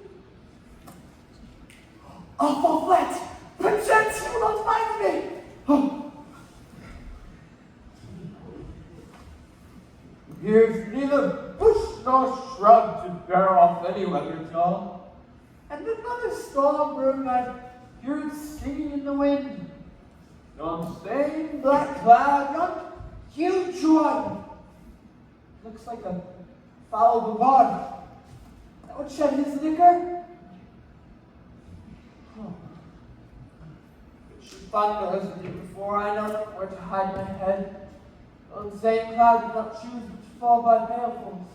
Awful flat, perchance he will not mind me. Oh. Here's neither bush nor shrub to bear off any weather, John. And another storm broke that hear it singing in the wind. Yon stained black cloud, yon huge one. Looks like a foul bavard that would shed his liquor. Oh. It should thunder as it did before. I know not where to hide my head. On the same cloud did not choose but to fall by pailfuls.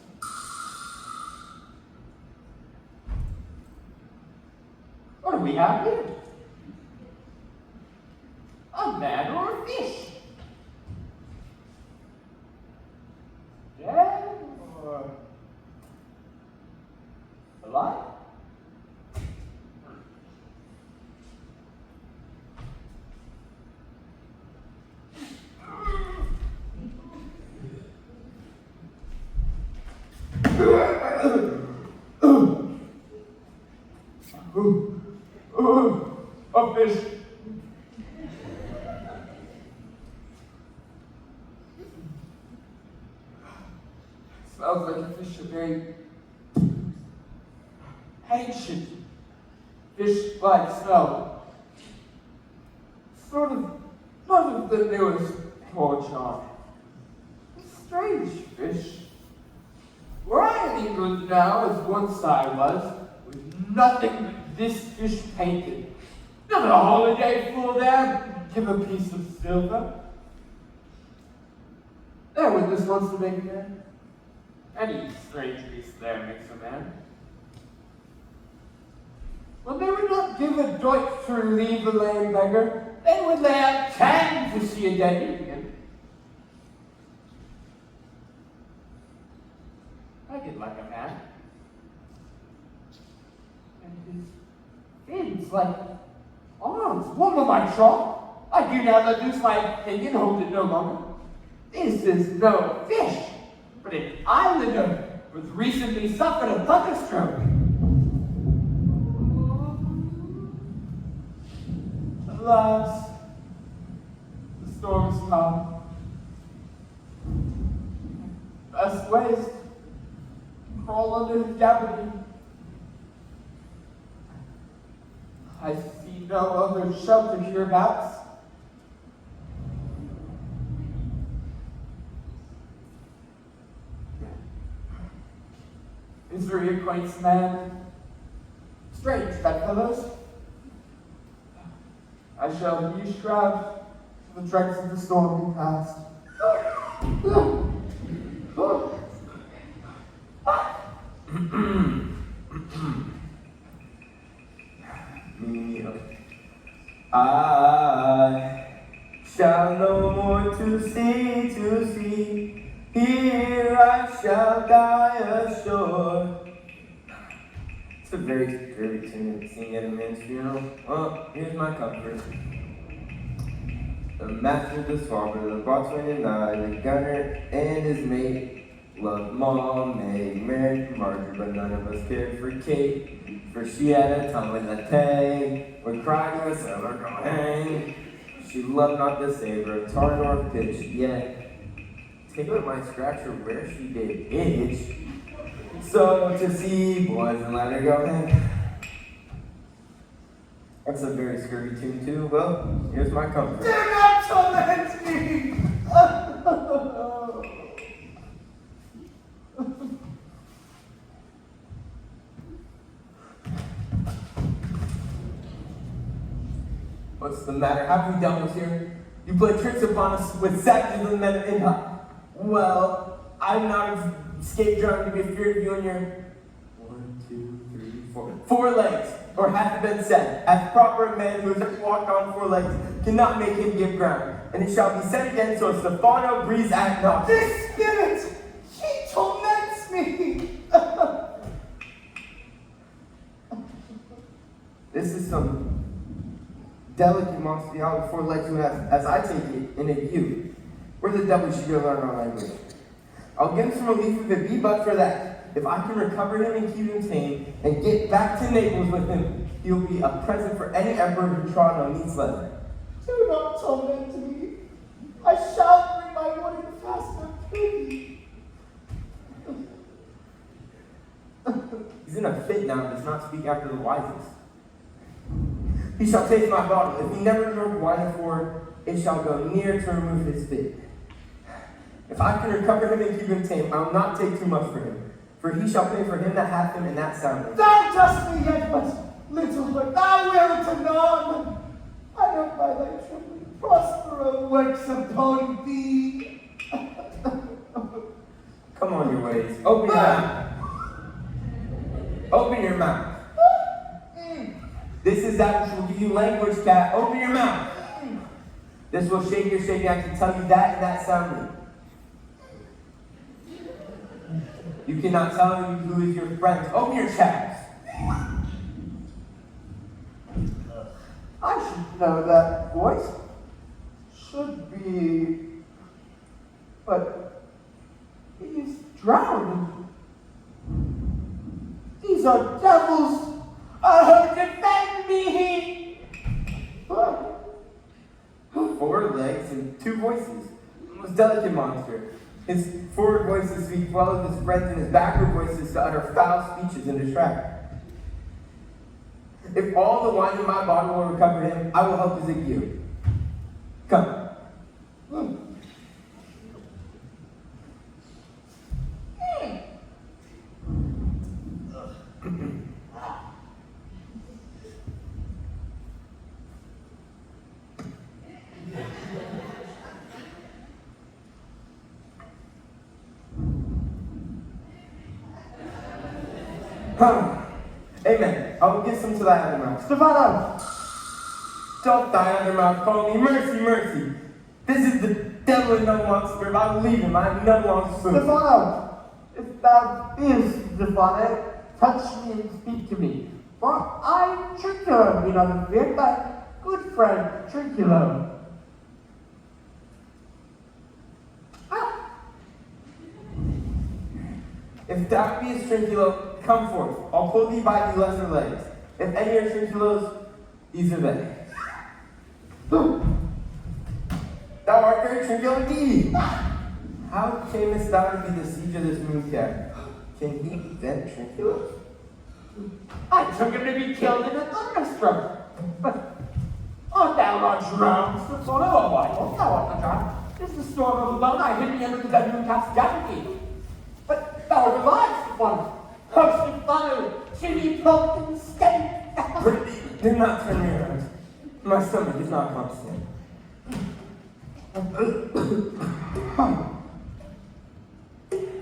What do we have here? A man or a fish? Dead or alive? A fish. Smells like a fish, a very ancient fish-like smell. Sort of none of the newest porch on. Strange fish. Where I am in England now, as once I was, with nothing but this fish painted. Not a holiday full there, give a piece of silver. There witness wants to make a man. Any strange beast there makes a man. Well, they would not give a doit to relieve a lame beggar. They would lay out 10 to see a dead Indian. I did like a man. And his fins like arms. What am I trough? I do now reduce my opinion, hold it no longer. This is no fish, but an islander was recently suffered a thunderstroke. Alas, the storm has come. Best ways crawl under his gabardine. I see no other shelter hereabouts. Is there a quaint man? Strange bedfellows. I shall be shrouded to the dregs of the storm be past. I shall no more to see. Here I shall die ashore. It's a very dirty tune to sing at a man's funeral. Well, here's my comfort. The master, the swabber, the boatswain and I, the gunner and his mate, loved Mom, Meg, married Margaret, but none of us cared for Kate, for she had a tongue with a tang, would cry to a sailor, go hang. She loved not the savor of tar nor pitch, yet take out my scratcher where she did itch. So to see boys and let her go hang. That's a very scurvy tune too. Well, here's my comfort. Do not torment me! What's the matter? Have we done with here? You play tricks upon us with savages and men in hut. Well, I'm not escaped drowning to be afeard of you and your 1, 2, 3, 4 4 legs, or hath it been said, as proper man who has walked on 4 legs cannot make him give ground. And it shall be said again, so Stefano breathes at not. This spirit, he torments me! This is some delicate monster out with 4 legs who has, as I take it, in a view. Where the devil should go learn our language? I'll give him some relief if it be but for that. If I can recover him and keep him tame, and get back to Naples with him, he'll be a present for any emperor who trod on Neat's leather. Do not torment me. I shall bring my warning faster, please. He's in a fit now and does not speak after the wisest. He shall taste my bottle. If he never drunk wine before, it shall go near to remove his fit. If I can recover him and keep him tame, I will not take too much for him. For he shall pay for him that hath him, and that soundly. Thou dost me yet but little, but thou wilt anon. I know by thy trembling Prospero works upon thee. Come on your ways. Open your mouth. Open your mouth. This is that which will give you language, cat. Open your mouth. This will shake your shaking. I can tell you that and that soundly. You cannot tell me who is your friend. Open your chest. I should know that voice. Should be. But he is drowned. These are devils. Oh, defend me! 4 legs and 2 voices. The most delicate monster. His forward voice to speak well with his friends, and his backward voices to utter foul speeches and distract. If all the wine in my bottle will recover him, I will help visit you. Come. Amen. I will give some to thy other mouth. Stefano! Don't thy other mouth call me mercy, mercy. This is the devil in no long spirit. I will leave him. I have no long spoon. Stefano, if thou beest, Stefano, touch me and speak to me. For I, Trinculo, be not afeard, my good friend, Trinculo. If thou be a Trinculo, come forth. I'll pull thee by the lesser legs. If any are Trinculos, these are they. Thou art very Trinculo indeed. How camest thou to be the siege of this mooncalf? Can he prevent Trinculos? I took him to be killed in a thunderstroke. But art thou not drowned, Stefano? Oh, why art thou not drowned? This is the storm of the bone I hid me under the dead mooncalf's gallantry. But thou art alive, Stefano. Oh, Stefano, chimney pumpkin steak. Do not turn me around. My stomach is not constant.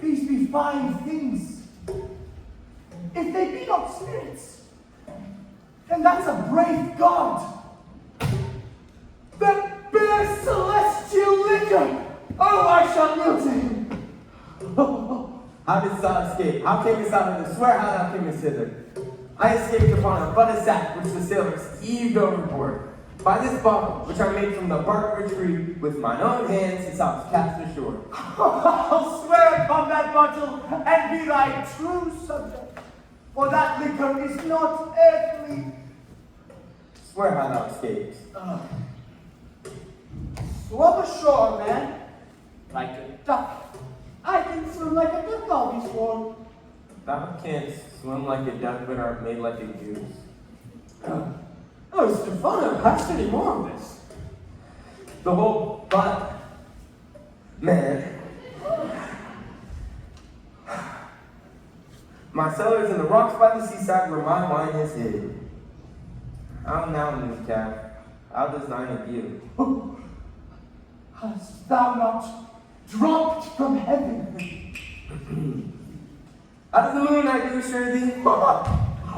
These be fine things. If they be not spirits, then that's a brave god. That bears celestial liquor. Oh, I shall kneel to him. How didst thou escape? How camest thou hither? Swear how thou camest hither. I escaped upon a butter sack which the sailors heaved overboard. By this bottle, which I made from the bark of a tree, with mine own hands since I was cast ashore. I'll swear upon that bottle and be thy true subject, for that liquor is not earthly. Swear how thou escaped. Swim ashore, man. Like a duck. I can swim like a duck, I'll be sworn. Thou canst swim like a duck, but art made like a goose. Oh, Stefano, hast any more of this? The whole but, man. My cellar is in the rocks by the seaside where my wine is hid. How now, mooncalf? How does thine view? Hast thou not dropped from heaven? Out of the moon I do assure thee.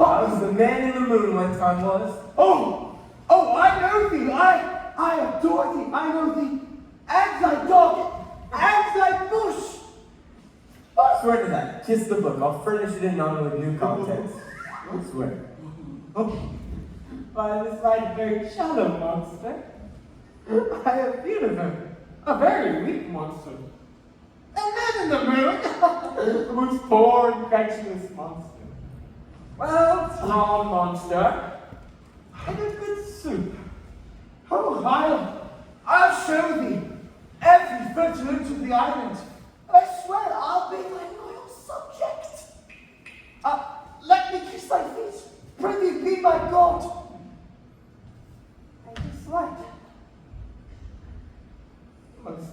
I was the man in the moon one time was. Oh, I know thee. I adore thee. I know thee. And thy dog, and thy bush. I swear to that. Kiss the book. I'll furnish it in on with new contents. I swear. Why, this light very shallow monster. I have feared of him. A very weak monster. A man in the moon. The most poor, incredulous monster. Well, small monster. And a good soup. Oh, I'll show thee every fertile inch of the island. I swear I'll be thy loyal subject. Let me kiss thy feet. Prithee be my god. And this light. Most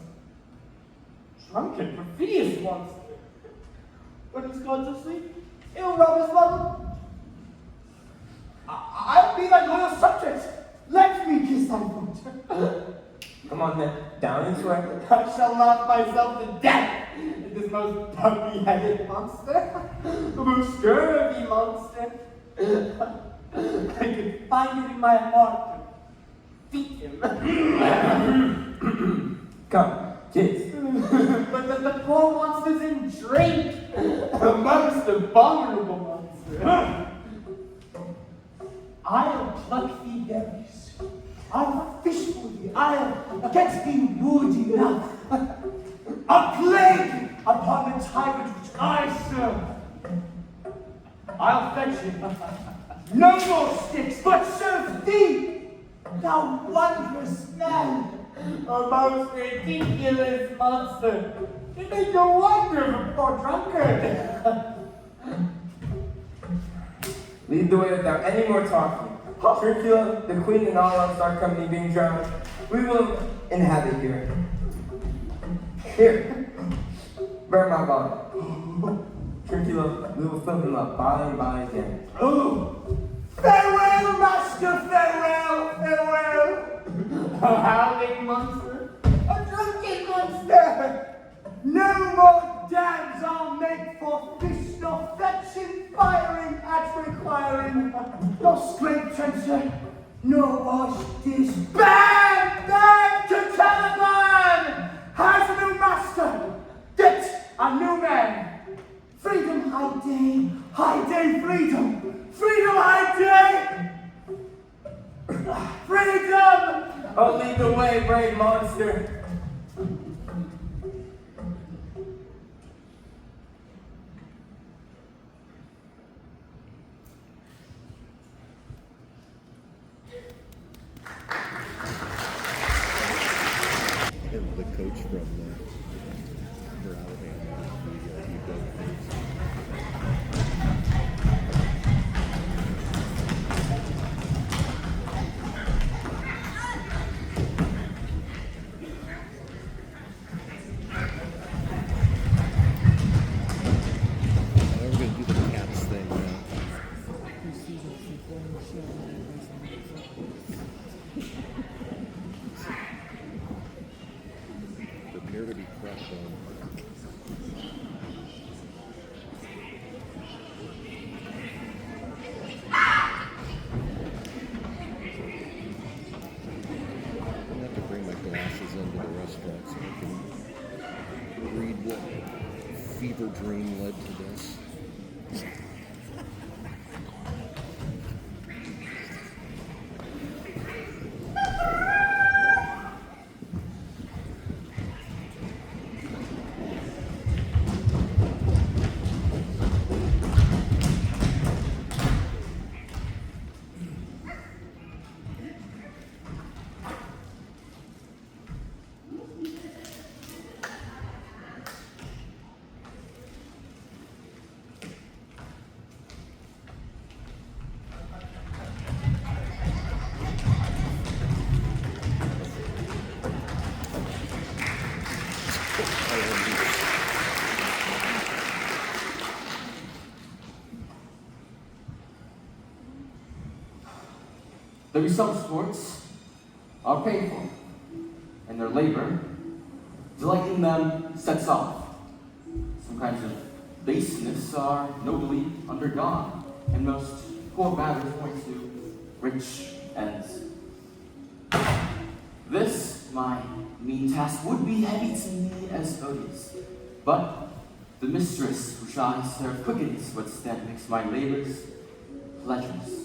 drunken, perfidious monster. When he's gone to sleep, he'll rob his mother. I'll be thy loyal subject. Let me kiss thy foot. Come on then. Down and swear. I shall laugh myself to death at this most puppy-headed monster. The most scurvy monster. I could find it in my heart to beat him. Come, kiss. But the poor monster's in drink. The most abominable monster. I'll pluck thee berries. I'll fish for thee. I'll get thee wood enough. A plague upon the tyrant which I serve. I'll fetch him. No more sticks, but serve thee, thou wondrous man. A most ridiculous monster. It ain't no wonder of a poor drunkard. Lead the way without any more talking. Tricula, the queen, and all else our company being drowned, we will inhabit here. Here, bear my body. Tricula, we will fill him up by and by again. Oh, farewell, master, farewell, farewell. A howling monster, a drunken monster. No more dams I'll make for fish, nor fetching, firing at requiring. No scrape trencher, no wash dish. Bang, bang to Taliban! Has a new master, get a new man. Freedom, high day, freedom. Freedom, high day. Freedom! Oh, lead the way, brave monster. The coach from Alabama, he does. We're going to do the cats thing now. Prepare to be crushed on. I'm going to have to bring my glasses into the restaurant so I can read what fever dream led to this. There be some sports are painful, and their labor, delight in them sets off. Some kinds of baseness are nobly undergone, and most poor matters point to rich ends. This, my mean task, would be heavy to me as odious, but the mistress which I serve quickens what instead makes my labors pleasures.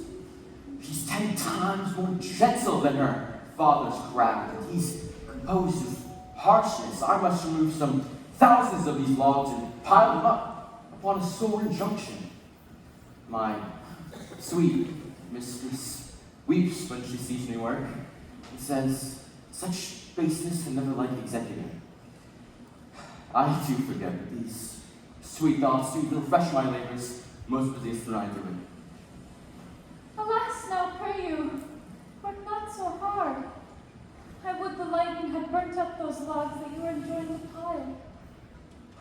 She's 10 times more gentle than her father's crowd, and he's composed of harshness. I must remove some thousands of these logs and pile them up upon a sore injunction. My sweet mistress weeps when she sees me work and says, "Such baseness and never like executive." I do forget that these sweet thoughts do refresh my labors most busiest when I do it. Alas, now pray you, work not so hard. I would the lightning had burnt up those logs that you are enjoying the pile.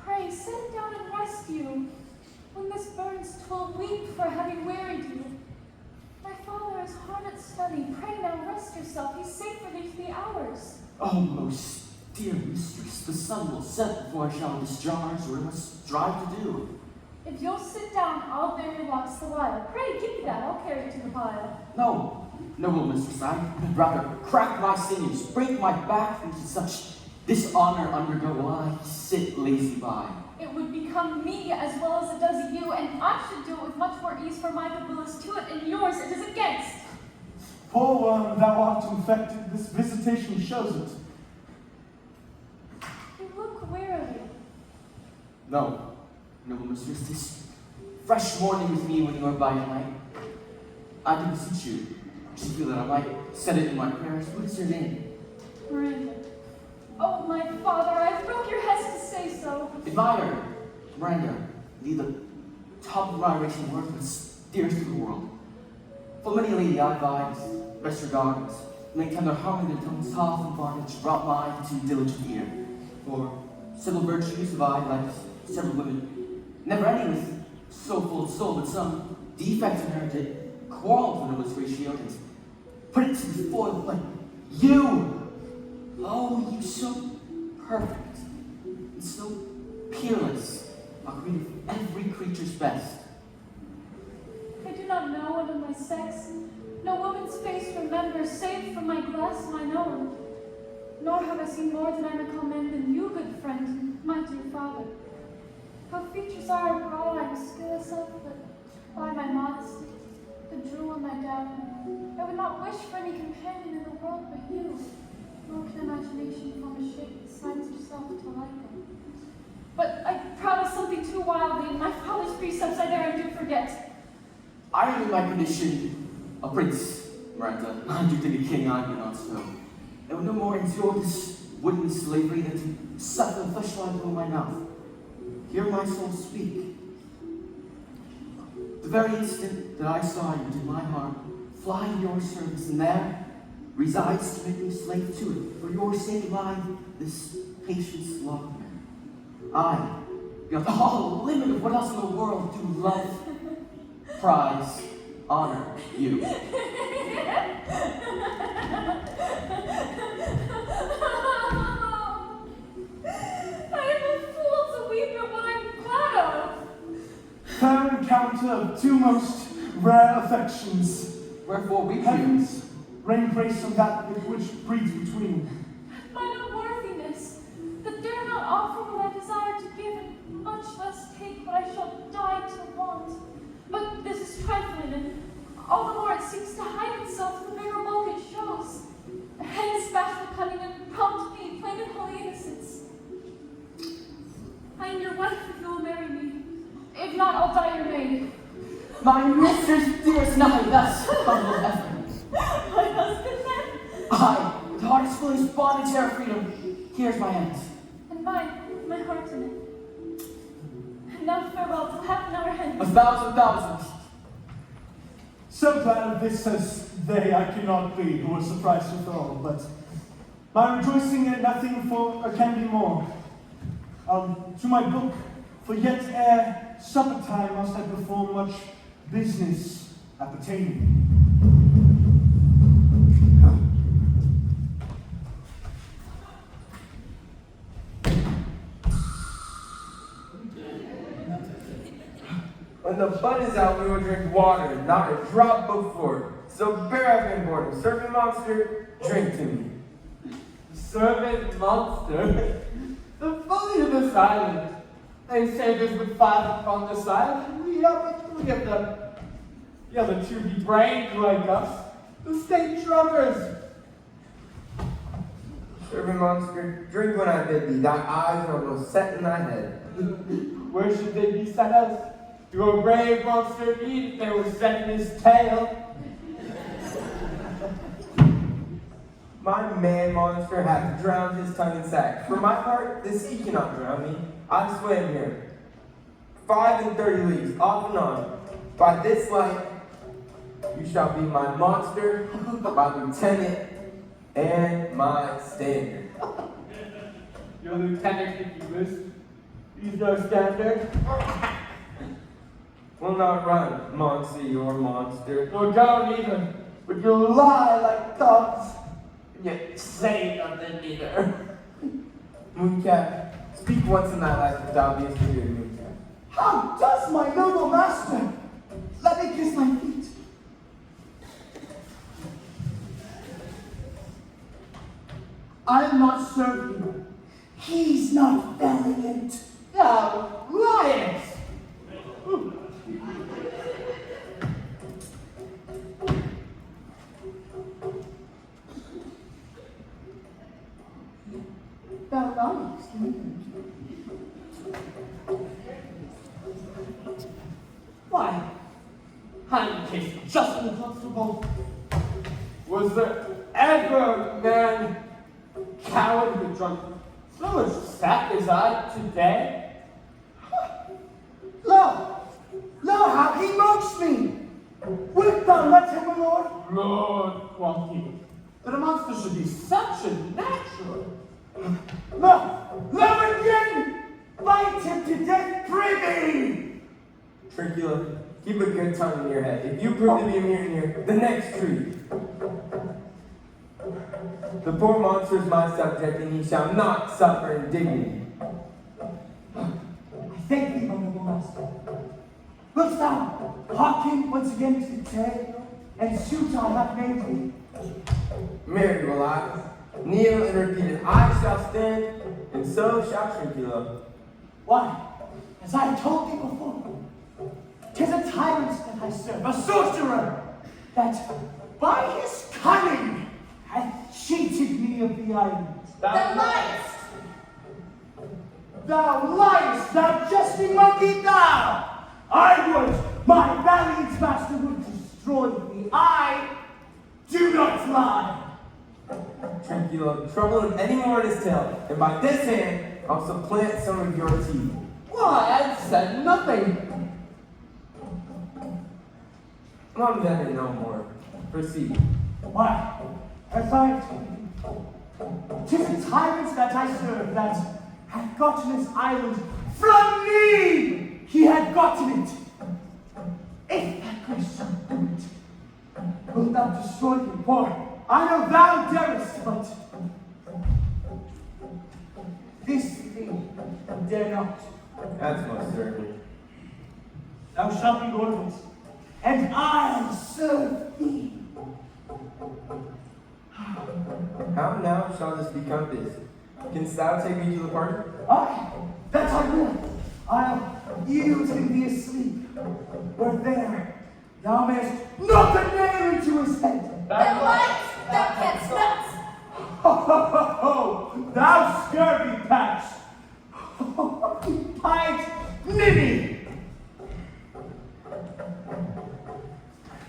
Pray, sit down and rest you. When this burns, 'twill weep for having wearied you. My father is hard at study. Pray now rest yourself. He's safe for these 3 hours. Oh, most dear mistress, the sun will set before I shall discharge what I must strive to do. If you'll sit down, I'll bear your logs the while. Pray, give me that. I'll carry it to the pile. No, noble mistress, I would rather crack my sinews, break my back, than to such dishonor undergo while I sit lazy by. It would become me as well as it does you, and I should do it with much more ease, for my good will is to it, and yours it is against. Poor worm, thou art infected. This visitation shows it. You look wearily. No, noble mistress, this fresh morning with me when you are by at night. I do beseech you, to feel that I might set it in my prayers. What is your name? Miranda. Oh, my father, I broke your hest to say so. admire Miranda, indeed the top of admiration worthless, dearest to the world. For many a lady I vied, rest your gardens, make tender harmony their tongues soft and bondage, brought mine to diligent ear. For several virtues have I, like several women, never any with so full of soul, but some defects inherited, quarreled when it was ratioed, and put it to the foil, like you! Oh, you so perfect, and so peerless, a queen of every creature's best. I do not know one of my sex. No woman's face remember, save from my glass mine own. Nor have I seen more than I recall men than you, good friend, my dear father. How features are abroad I am skilless of, but by my modesty, the jewel in my down, I would not wish for any companion in the world but you, nor can imagination form a shape that signs herself to like them. But I promised something too wildly, and my father's precepts I there and do forget. I am in my condition a prince, Miranda. Under the king, I do not so. I would no more endure this wooden slavery than to suck the flesh line from my mouth. Hear my soul speak. The very instant that I saw you, did my heart fly to your service, and there resides to make me slave to it. For your sake lie this patience long. I, beyond all limit of what else in the world, do love, prize, honor you. Fair encounter of two most rare affections. Wherefore we Heavens, rain grace on that which breeds between. Mine unworthiness, that dare not offer what I desire to give, and much less take what I shall die to want. But this is trifling, and all the more it seems to hide itself, the bigger bulk it shows. Hence bashful cunning and prompt me, plain and holy innocence. I am your wife if you will marry me. If not, I'll die your maid. My mistress, dearest, nothing thus humble ever. My husband then? I, with heart as full as bondage ere freedom, here's my end. And mine, my heart in it. And now farewell till half an hour hence. 1,000,000. So glad of this as they I cannot be, who was surprised withal, but my rejoicing at nothing can be more. To my book, for yet ere supper time must I perform much business appertaining. When the bud is out, we will drink water, not a drop before. So bear I've been born. Servant monster, drink to me. Servant monster? The folly of this island. They say there's but 5 upon this island, and we are but 3 of them. The other 2 be brained like us, the state drunkers. Servant monster, drink when I bid thee. Thy eyes are almost set in thy head. Where should they be set else? To a brave monster indeed if they were set in his tail. My man monster hath drowned his tongue in sack. For my part, the sea cannot drown me. I swam here 35 leagues, off and on. By this light, you shall be my monster, my lieutenant, and my standard. Your lieutenant, if you wish. He's no standard. Will not run, Monsieur Monster. Nor don't even, but you'll lie like dogs, and yet say nothing either. Mooncap, speak once in thy life if thou beest here, Mooncap. How does my noble master? Let me kiss my feet. I'll not serve you. He's not valiant. Thou liest! Thou liest. Why, hand case just and constable. Was there ever a man coward who drunk so much sack as I today? Lo, how he mocks me! Wilt thou let him, my lord? Lord, quoth he, that a monster should be such a natural. Lo again! Bite him to death, prithee! Trincula, keep a good tongue in your head. If you prove to be a mutineer, the next tree. The poor monster is my subject, and he shall not suffer indignity. I thank thee, honorable master. Wilt thou hearken once again to the tale and suit I have made thee? Marry will I. Kneel and repeat it. I shall stand, and so shall Trincula. Why, as I have told thee before, 'tis a tyrant that I serve, a sorcerer, that by his cunning hath cheated me of the island. Thou liest! Thou liest, thou jesting monkey, thou! I would, my valiant master would destroy thee. I do not lie. Trincula, trouble him any more in his tail, and by this hand, I'll supplant some of your teeth. Why, I said nothing. Mom then no more. Proceed. Why, as I have told thee, 'tis a tyrant that I serve that hath gotten this island from me. He had gotten it. If that grace shall do it, wilt thou destroy him? For I know thou darest, but this thing dare not. That's most certain. Thou shalt be Lord of it, and I'll serve thee. How now shall this be compassed? Canst thou take me to the party? Aye, that I will. I'll yield him thee asleep, where there thou mayest knock a nail into his head. Thou liest! Thou canst not! Ho, ho, ho, ho! Thou scurvy patch! Pied ninny!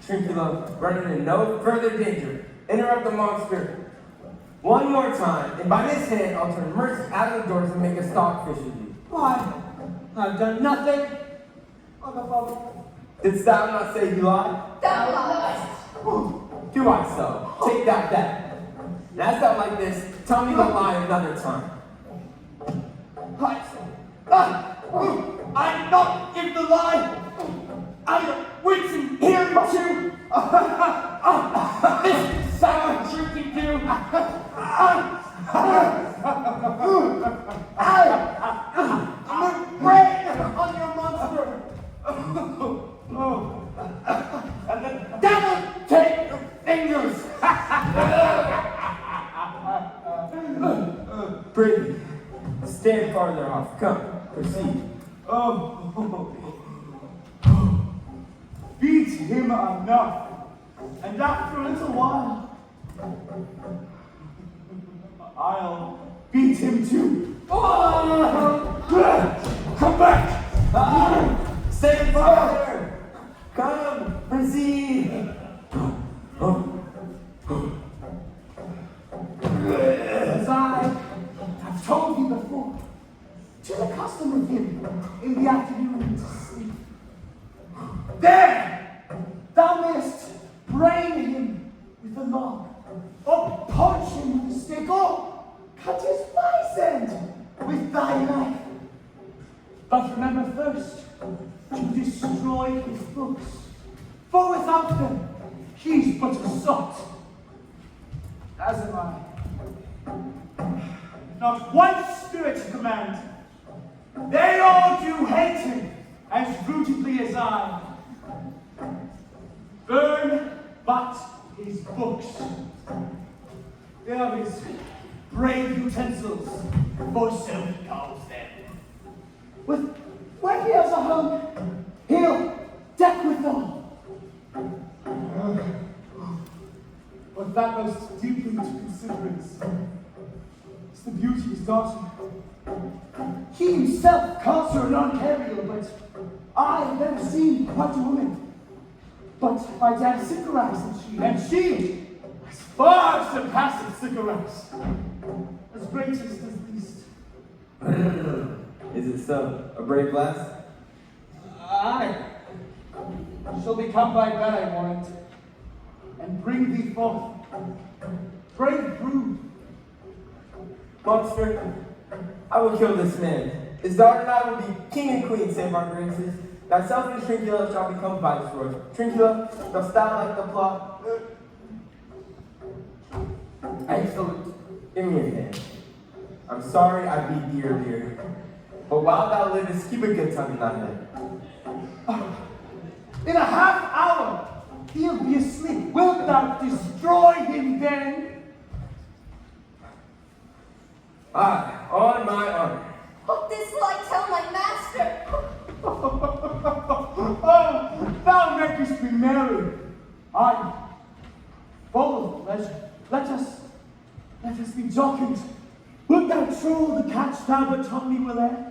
Trincula, running in no further danger. Interrupt the monster one more time, and by this hand I'll turn Mercy out of the doors and make a stockfish of you. Why, I've done nothing. Didst thou not say you lied? Thou liest! Do I so? Take that back. And as thou like this, tell me the lie another time. I not give the lie. I have wits in hearing too. This sour drinking too. I'm afraid on your monster. And the devil take your fingers. Brady, stand farther off. Come, proceed. Beat him enough, and after a little while, I'll beat him too. Come back! Stand farther! Come, proceed! As I have told you before, 'tis a custom with him in the afternoon to sleep. There, thou mayest brain him with a log, or punch him with a stick, or cut his face end with thy knife. But remember first to destroy his books, for without them he's but a sot. As am I. Not one spirit to command. They all do hate him as rootedly as I. Burn but his books. They are his brave utensils, for so he calls them. When he has a home, he'll deck withal. But that most deeply to consider is the beauty of his daughter. He himself calls her an uncarrier, but I have never seen quite a woman. But my dad Sycorax and she has far surpassed Sycorax. As greatest as least. Is it so? A brave lass? Aye. Shall be come by bed, I warrant, and bring thee forth. Brave brood. Monster, I will kill this man. His daughter and I will be king and queen, save our graces. Thyself and Trincula shall become viceroy. Trincula, dost thou like the plot? Excellent. Give me a hand. I'm sorry I beat thee earlier. But while thou livest, keep a good tongue in thy head. In a half hour, he'll be asleep. Wilt thou destroy him then? Aye, on my honor. Oh, this will I tell my master. Oh, thou makest me merry. I, full of pleasure. Let us be jocund. Wilt thou troll the catch thou but taught me will there?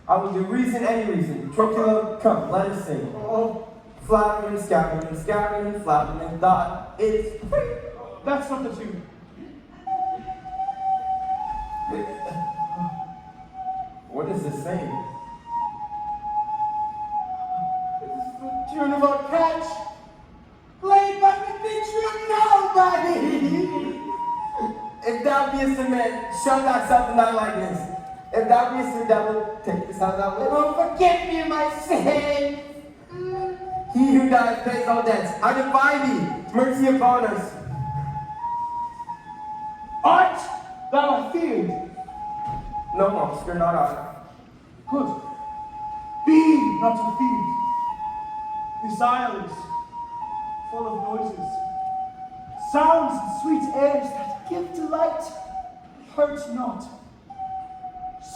I will do reason, any reason. Trincula, come, let us sing. Oh, Flapping and scattering and flapping and thought it's free. that's not the tune. What is this saying? It's the tune of our catch, played by the picture of nobody. If thou beest a man, show thyself in thy likeness. If thou beest a devil, take this how thou wilt. Oh, forgive me my sin. He who dies pays all debts. I defy thee, mercy upon us. Art thou afeard? No, monster, not I. Good. Be not afeard. This isle is full of noises, sounds and sweet airs that give delight, hurt not.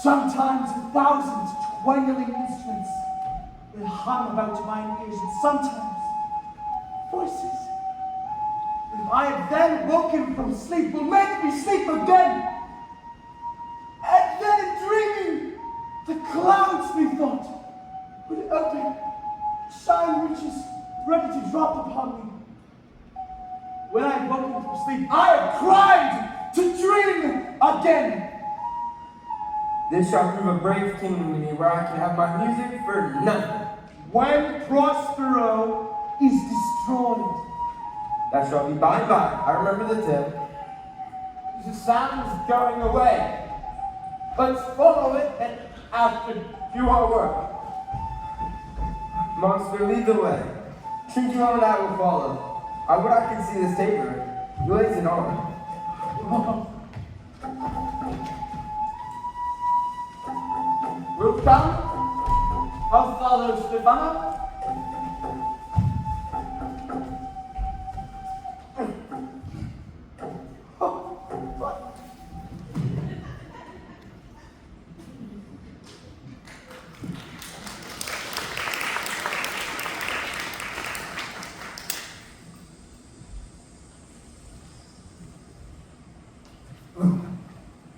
Sometimes 1,000 twangling instruments will hum about mine ears, and sometimes voices, if I have then woken from sleep, will make me sleep again. And then in dreaming, the clouds, methought, would open, shine riches ready to drop upon me. When I have woken from sleep, I have cried to dream again. This shall prove a brave kingdom to me, where I can have my music for nothing. When Prospero is destroyed, That shall be by and by. I remember the tale. the sound is going away. Let's follow it and after do our work. Monster, lead the way. Trincula and I will follow. I would I could see this taper. He lays it on. Wilt thou? I'll follow Stefano.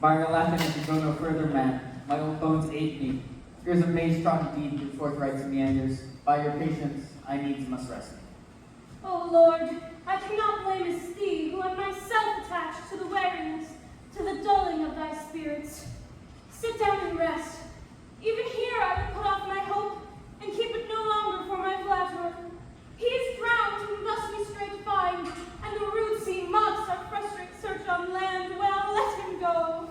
By your laughing, I can go no further, man. My old bones ache me. Here's a maze-trodden deed with forthright meanders. By your patience, I needs must rest me. O Lord, I cannot blame his thee, who am myself attached to the weariness, to the dulling of thy spirits. Sit down and rest. Even here I will put off my hope, and keep it no longer for my flatterer. He is drowned whom thus we straight find, and the rude sea mocks our frustrate search on land. Well, let him go.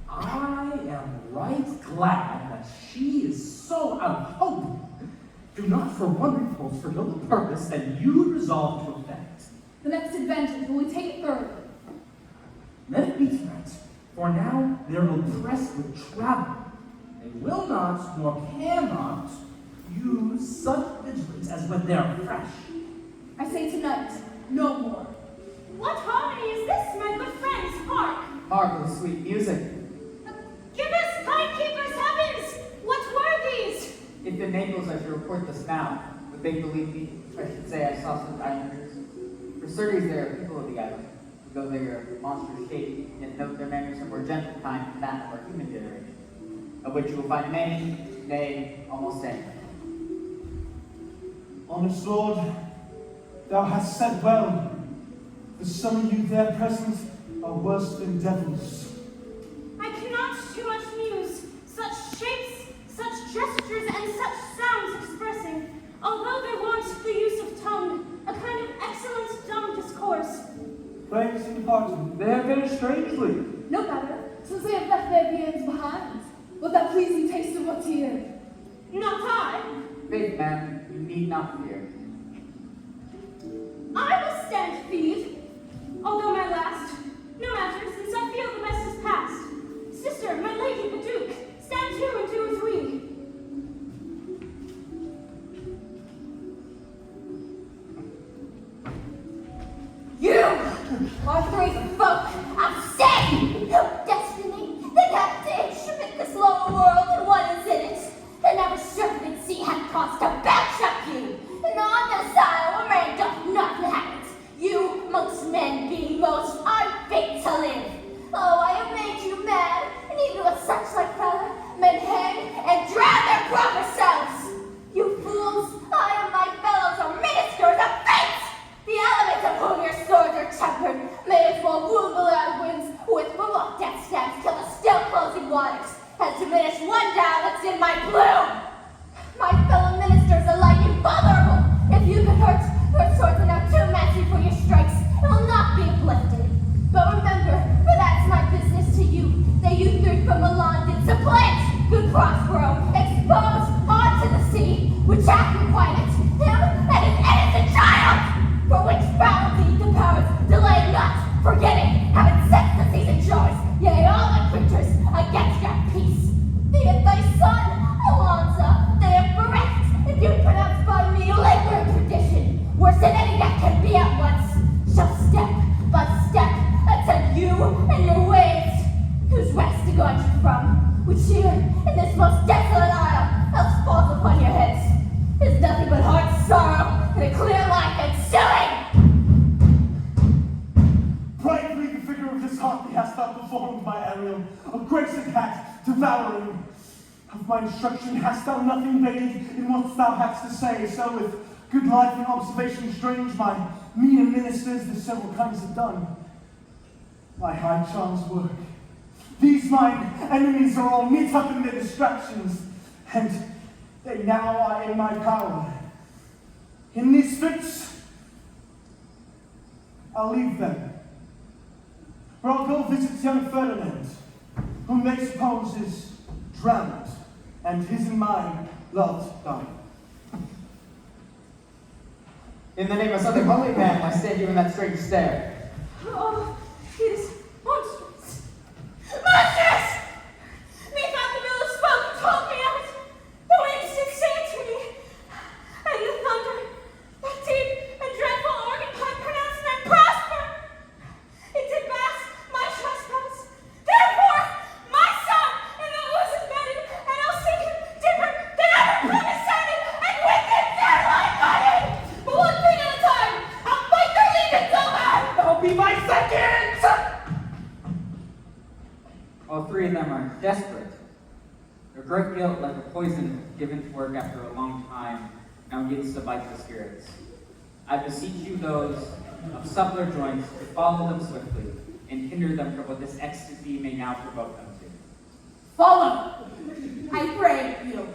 I am right glad that she is so out of hope. Do not for one repulse fulfill the purpose that you resolve to effect. The next advantage will we take it further. Let it be threat, for now they will press with travel. They will not, nor cannot, use such vigilance as when they are fresh. I say tonight, no more. What harmony is this, my good friends? Hark! Hark with sweet music. Give us, timekeepers, heavens! What were these? If in Naples I should report this now, would they believe me? I should say I saw some islanders. For certes they are people of the island, who though they are monstrous shape, yet note their manners are more gentle kind than that of our human generation, of which you will find many, nay, almost any. Honest Lord, thou hast said well. For some of you there present are worse than devils. Praise and pardon. They have been strangely. No matter, since they have left their viands behind. With that pleasing taste of what's here. Not I. Big man, you need not fear. I will stand feed. Although my last, no matter, since I feel the best is past. Sister, my lady, the Duke, stand 2 and 2 or 3. You are 3 folk outstanding. No destiny that have to instrument this lower world and what is in it. And never serpent sea had cause to backshot you. And on the side where man doth not inhabit. You, most men being most unfit to live. Oh, I have made you mad, and even with such like valor, men hang and drown their proper selves. You fools, I and my fellows are ministers of fate. The elements of whom your swords are tempered may as well wound the loud winds with remote death stabs till the still closing waters has diminished one down that's in my bloom. My fellow ministers alike invulnerable. If you could hurt, your swords are now too massy for your strikes and will not be uplifted. But remember, for that's my business to you, that you 3 from Milan did supplant good Prospero, exposed onto the sea, which hath requited him and his innocent child, for which foul deed the powers delay not, forgetting, having set the season joys, yea, all the creatures against your peace. Be it thy son, Alonza, they have bereft, if you pronounce by me labor and perdition, worse than any that can be at once, shall step by step attend you and your ways, whose rest to guard you from, which here, in this most desolate isle, else falls upon your heads, is nothing but hard sorrow and a clear life ensuing. Bravely the figure of this heart hast thou performed, my Ariel, of grace and hat, devouring. Of my instruction hast thou nothing vague in what thou hadst to say, so with good life and observation strange, my meaner ministers the several kinds have done. My high charms work. These mine enemies are all knit up in their distractions, and they now are in my power. In these fits, I'll leave them. For I'll go visit young Ferdinand, whom they suppose is drowned, and his and mine love dying. In the name of something holy, man, I stand you in that strange stare. Oh, it is monstrous. Monstrous! Methought the village spoke and told me of it. The waves did say it to me. And the thunder, that deep and dreadful organ pipe pronounced them prosper. It did pass my trespass. Therefore, my son in the ooze is bedded, and I'll sink him deeper than ever condescended, and with it their life body. But one thing at a time, I'll fight their legions over. That'll be my second! All 3 of them are desperate. Their great guilt, like a poison given to work after a long time, now begins to bite the spirits. I beseech you, those of suppler joints, to follow them swiftly and hinder them from what this ecstasy may now provoke them to. Follow, I pray you.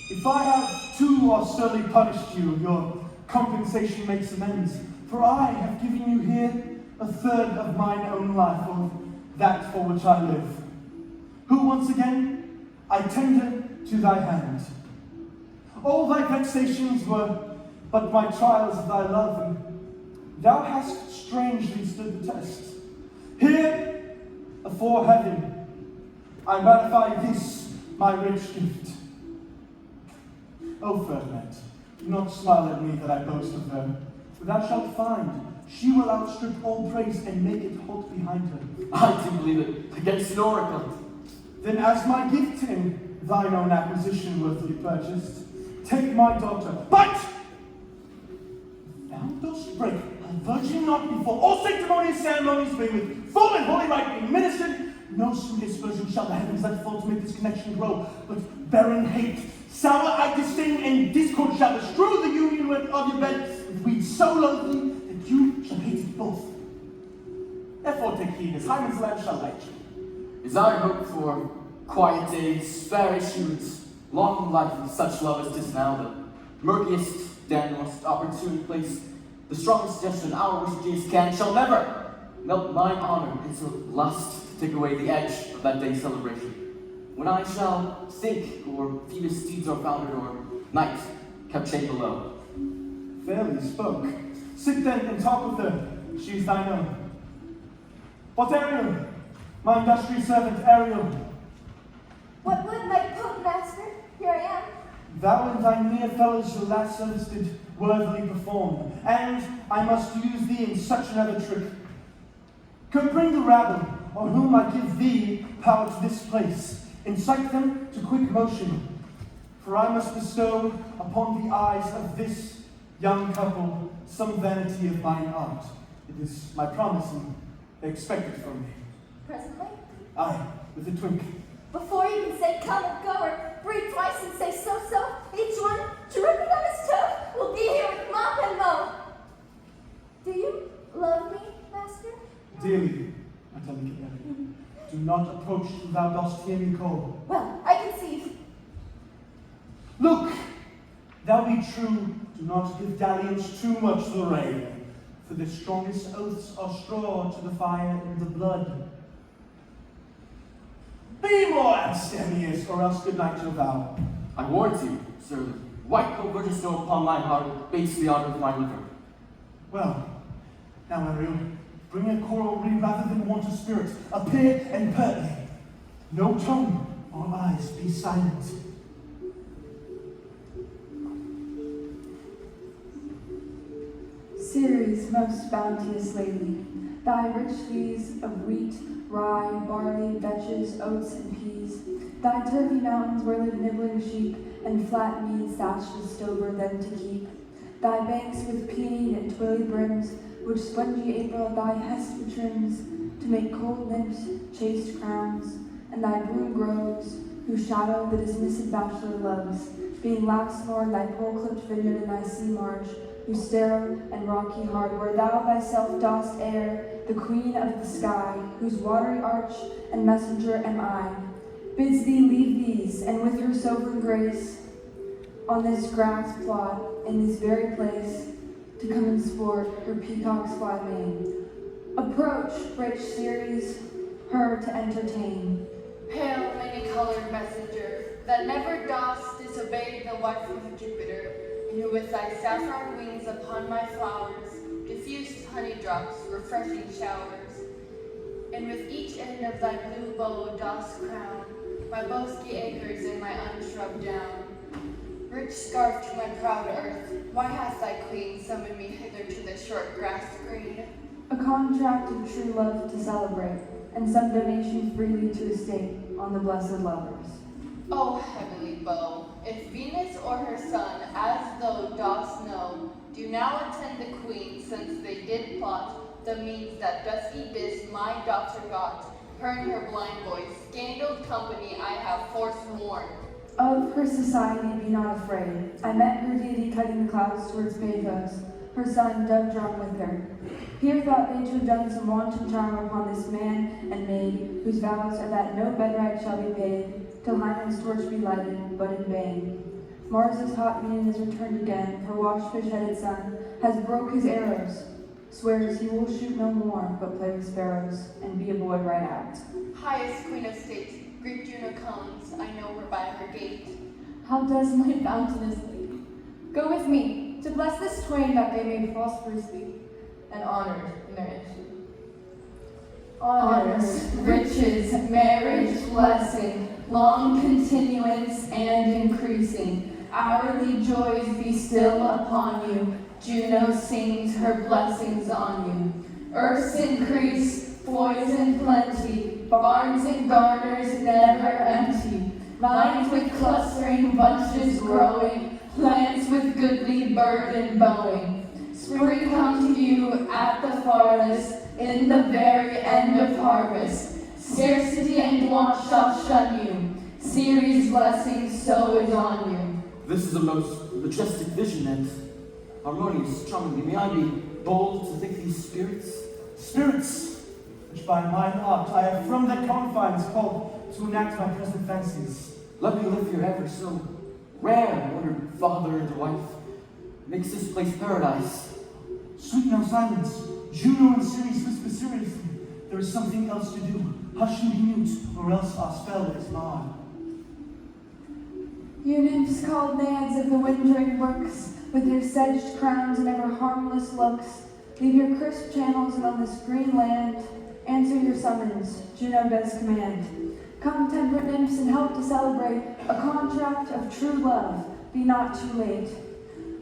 If I have too austerely punished you, your compensation makes amends. For I have given you here a third of mine own life, of that for which I live. Who once again I tender to thy hand. All thy vexations were but my trials of thy love, and thou hast strangely stood the test. Here, afore heaven, I ratify this my rich gift. O Ferdinand, do not smile at me that I boast of her, for thou shalt find she will outstrip all praise and make it halt behind her. I do believe it against an oracle. Then as my gift in thine own acquisition worthily purchased, take my daughter. But thou dost break a virgin not before all sanctimonious ceremonies be with full and holy rite being ministered, no sweet aspersion shall the heavens let fall to make this connection grow, but barren hate, sour I disdain, and discord shall bestrew the union of your bed with weeds so loathly that you shall hate it both. Therefore take heed, as Hymen's lamp shall light you. Is our hope for Quiet days, fair issuance, long life in such love as 'tis now, the murkiest, damn most opportune place, the strongest suggestion our wishes can shall never melt mine honor into lust to take away the edge of that day's celebration. When I shall think, or Phoebus' deeds are founded, or night kept chained below. Fairly spoke. Sit then and talk with her. She is thine own. But Ariel, my industrious servant Ariel, What would my pope master? Here I am. thou and thy mere fellows your last service did worthily perform, and I must use thee in such another trick. Go bring the rabble, on whom I give thee power to this place. Incite them to quick motion, for I must bestow upon the eyes of this young couple some vanity of mine art. It is my promise, and they expect it from me. Presently, Aye, with a twink. before you can say come or go or breathe twice and say so, each one, dripping on his toe, will be here with mop and mow. Do you love me, master? Dearly, my delicate Ariel, do not approach till thou dost hear me call. Well, I conceive. Look, thou be true, do not give dalliance too much the rein, for the strongest oaths are straw to the fire in the blood. Be more abstemious, or else good night your vow. I warrant you, sir, the white coat virgin snow upon mine heart bates the honor of my liver. Well, now Ariel, bring a choral reed rather than want of spirit. Appear and pertly. No tongue or eyes be silent. Ceres, most bounteous lady, thy rich leaves of wheat, rye, barley, vetches, oats, and peas, thy turfy mountains where live nibbling sheep, and flat meads thatched with stover them to keep, thy banks with peony and twilly brims, which spongy April thy hest betrims, to make cold nymphs chaste crowns, and thy broom groves, whose shadow the dismissive bachelor loves, being last lord thy pole-clipped vineyard and thy sea marge, whose sterile and rocky hard, where thou thyself dost air, the queen of the sky, whose watery arch and messenger am I, bids thee leave these, and with her sovereign grace, on this grass plot, in this very place, to come and sport her peacock's fly mane. Approach, rich Ceres, her to entertain. Pale, many-colored messenger, that never dost disobey the wife of Jupiter, and who with thy saffron wings upon my flowers diffused honey drops, refreshing showers, and with each end of thy blue bow dost crown my bosky acres and my unshrubed down. Rich scarf to my proud earth, why hath thy queen summoned me hither to the short grass green? A contract of true love to celebrate, and some donation freely to estate on the blessed lovers. O heavenly bow, if Venus or her son, as thou dost know, do now attend the queen, since they did plot the means that dusky bis my daughter got, her and her blind boy, scandaled company I have forsworn. Of her society be not afraid. I met her deity cutting the clouds towards Paphos, her son dove drum with her. Here thought they to have done some wanton charm upon this man and maid, whose vows are that no bedrite shall be paid, till Hymen's torch be lighted, but in vain. Mars's hot maiden is returned again, her watchfish-headed son has broke his arrows, swears he will shoot no more, but play with sparrows, and be a boy right out. Highest queen of state, Greek Juno comes, I know her by her gait. How does my bounteous lady? Go with me, to bless this twain that they may prosperously And honored in their issue. honors, riches, marriage, blessing, long continuance and increasing, hourly joys be still upon you. Juno sings her blessings on you. Earth's increase, boys in plenty, barns and garners never empty, vines with clustering bunches growing, plants with goodly burden bowing. Spring come to you at the farthest, in the very end of harvest. Scarcity and want shall shun you. Ceres' blessing so is on you. This is a most majestic vision and harmonious, charming. May I be bold to think these spirits? Spirits, which by mine art I have from their confines called to enact my present fancies. Let me live here ever so rare, ordered father and wife. Makes this place paradise. Sweet now silence. Juno and Ceres whisper seriously. There is something else to do. Hush and be mute, or else our spell is marred. You nymphs called naiads of the wintering brooks, with your sedged crowns and ever harmless looks, leave your crisp channels and on this green land, answer your summons, Juno does command. Come, temperate nymphs, and help to celebrate a contract of true love, be not too late.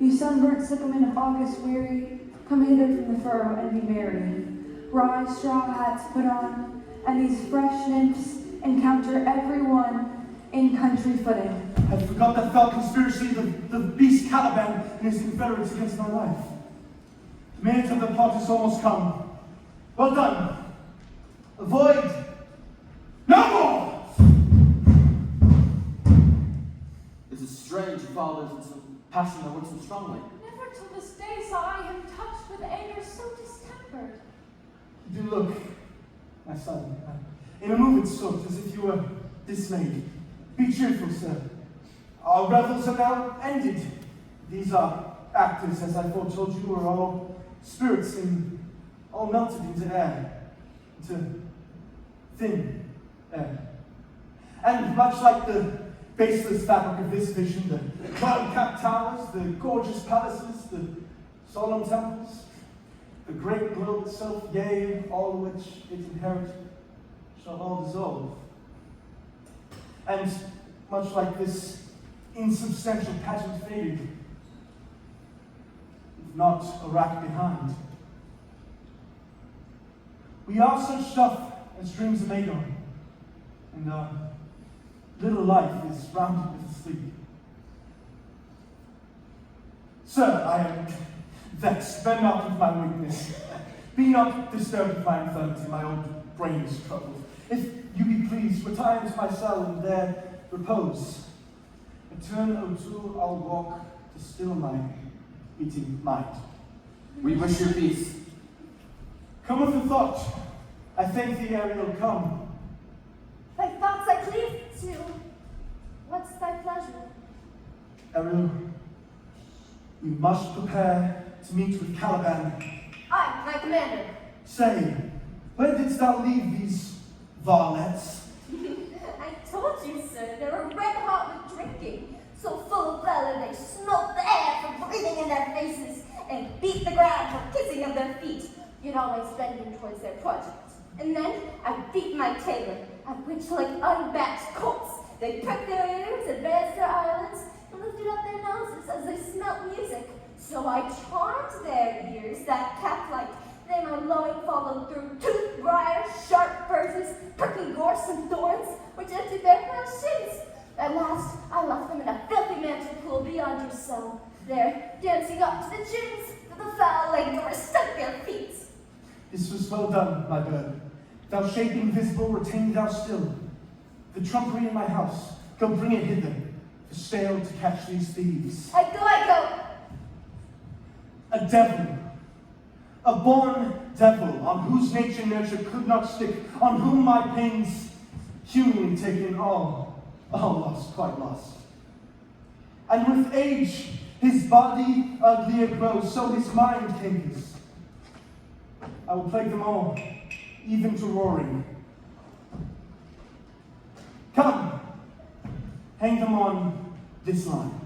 You sunburnt sycamore of August weary, come hither from the furrow and be merry. Rye straw hats put on, and these fresh nymphs encounter every one in country footing. I forgot that foul conspiracy of the beast Caliban and his confederates against my life. The minute of the plot is almost come. Well done. Avoid no more! It is strange fathers and some passion that works so strongly. Never till this day saw I him touched with anger so distempered. Do look, my son, in a moved sort, as if you were dismayed. Be cheerful, sir. Our revels are now ended. These are actors, as I foretold you, are all spirits all melted into air, into thin air. And much like the baseless fabric of this vision, the cloud-capped towers, the gorgeous palaces, the solemn temples, the great globe itself, yea, all which it inherited, shall all dissolve. And much like this insubstantial pageant faded, if not a rack behind. We are such stuff as dreams are made on, and our little life is rounded with sleep. Sir, I am vexed, bear not with my weakness. Be not disturbed with my infirmity, my old brain is troubled. If you be pleased, retire into my cell and there repose. Return, O two, I'll walk to still my beating mind. We wish you peace. Come with the thought. I thank thee, Ariel, come. Thy thoughts I cleave to. What's thy pleasure? Ariel, we must prepare to meet with Caliban. I, my commander. Say, where didst thou leave these varlets? I told you, sir, they were red hot with drinking. So full of valor they smoked the air for breathing in their faces and beat the ground for kissing of their feet, yet always bending towards their project. And then I beat my tailor, at which like unbacked colts, they pricked their ears, advanced their eyelids, and lifted up their noses as they smelt music. So I charmed their ears, that cat-like, they my lowing followed through tooth briars, sharp furzes, prickly gorse and thorns, which emptied their pale shins. At last, I left them in a filthy mantle pool beyond your cell, there, dancing up to the chins, that the foul languor stuck their feet. This was well done, my bird. Thou shape invisible, retain thou still. The trumpery in my house, go bring it hither, for stale to catch these thieves. I go. A devil, a born devil, on whose nature nurture could not stick, on whom my pains humanly taken all lost, quite lost. And with age, his body uglier grows, so his mind cankers. I will plague them all, even to roaring. Come, hang them on this line.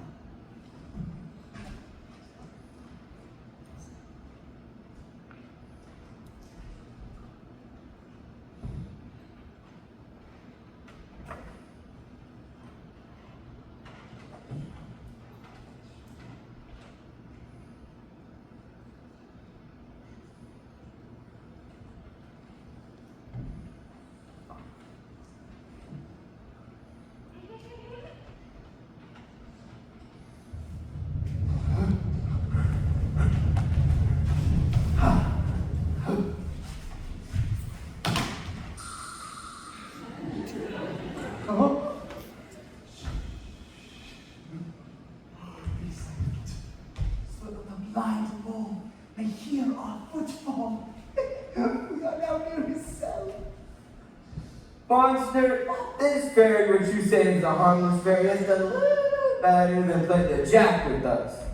Monster, this fairy which you say is a harmless fairy has done a little better than play the jack with us.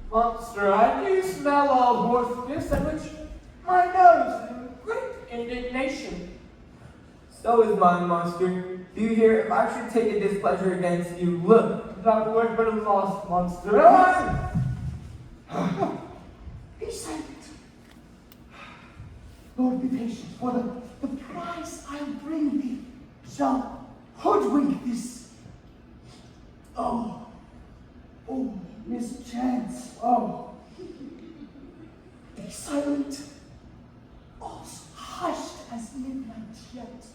Monster, I do smell all hoarseness, at which my nose is in great indignation. So is mine, Monster. Do you hear? If I should take a displeasure against you, look. That word but a lost, Monster. Be silent. Lord, be patient, for the prize I'll bring thee shall hoodwink this. Oh, mischance. Oh, be silent. All's hushed as midnight yet.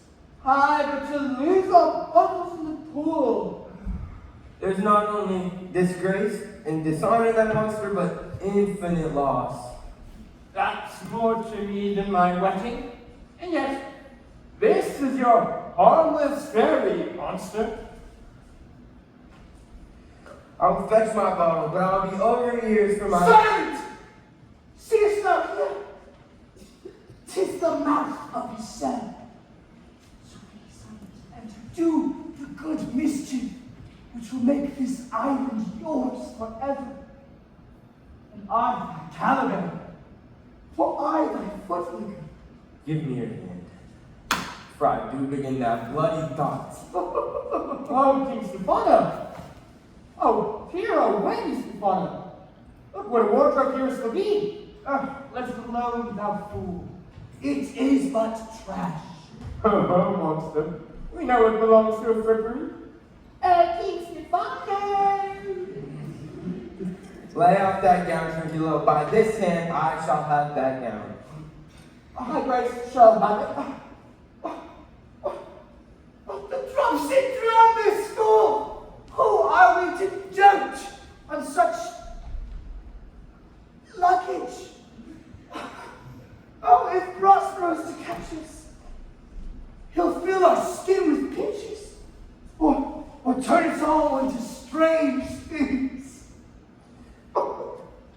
Aye, but to lose our bottles in the pool. There's not only disgrace and dishonor in that monster, but infinite loss. That's more to me than my wetting. And yet, this is your harmless fairy, Monster. I'll fetch my bottle, but I'll be over years for my... Silent! Seest thou here? 'Tis the mouth of his cell. So be silent, and do the good mischief, which will make this island yours forever. And I, thy Caliban, for I, thy footlicker. Give me your hand. For I do begin that bloody thought. Oh, King Stefano. Oh, hero, when, Stefano? Look what a wardrobe here is for me. Let it alone, thou fool. It is but trash. Oh, Monster. We know it belongs to a frippery. King Stefano! Lay off that gown, Tranquillo. By this hand, I shall have that gown. High Grace shall have it. The dropsy drama school! Who are we to judge on such luggage? Oh, if Prospero's to catch us, he'll fill our skin with pinches, or turn us all into strange things.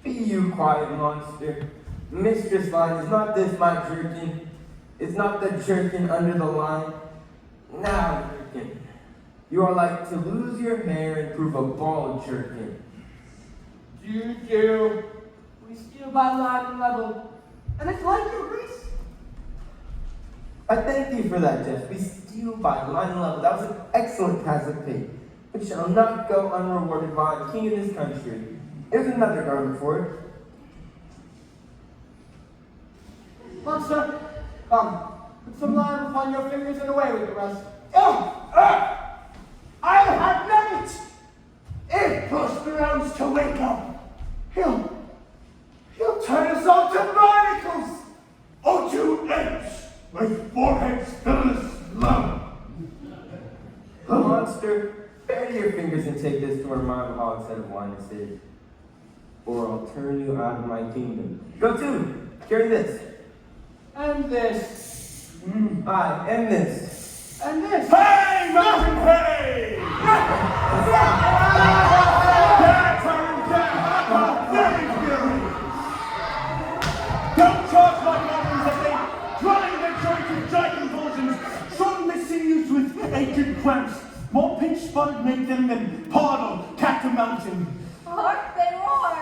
Be you quiet, Monster. Mistress Line, is not this my jerkin? Is not the jerkin under the line? Now, jerkin, you are like to lose your hair and prove a bald jerkin. Do. We steal by line and level. And it's like your grace. I thank you for that, Jeff. We steal by line and level. That was an excellent pass of pay. We shall not go unrewarded by a king in this country. There's another garment for it. Monster, come. Put some lime upon your fingers and away with the rest. I'll have none of it. If Prospero's to wake up, he'll turn us all to barnacles, or to apes with foreheads filled with love. Monster, bury your fingers and take this to where my hogshead of wine is hid. Or I'll turn you out of my kingdom. Go to! Carry this. And this. Aye, and this. And this. Hey, mountain hey! Don't charge like mountains as they drive their joints with giant convulsions, shorten their sinews with aching cramps, more pinch-spotted make them than Pardo, cat mountain. Hark they roar!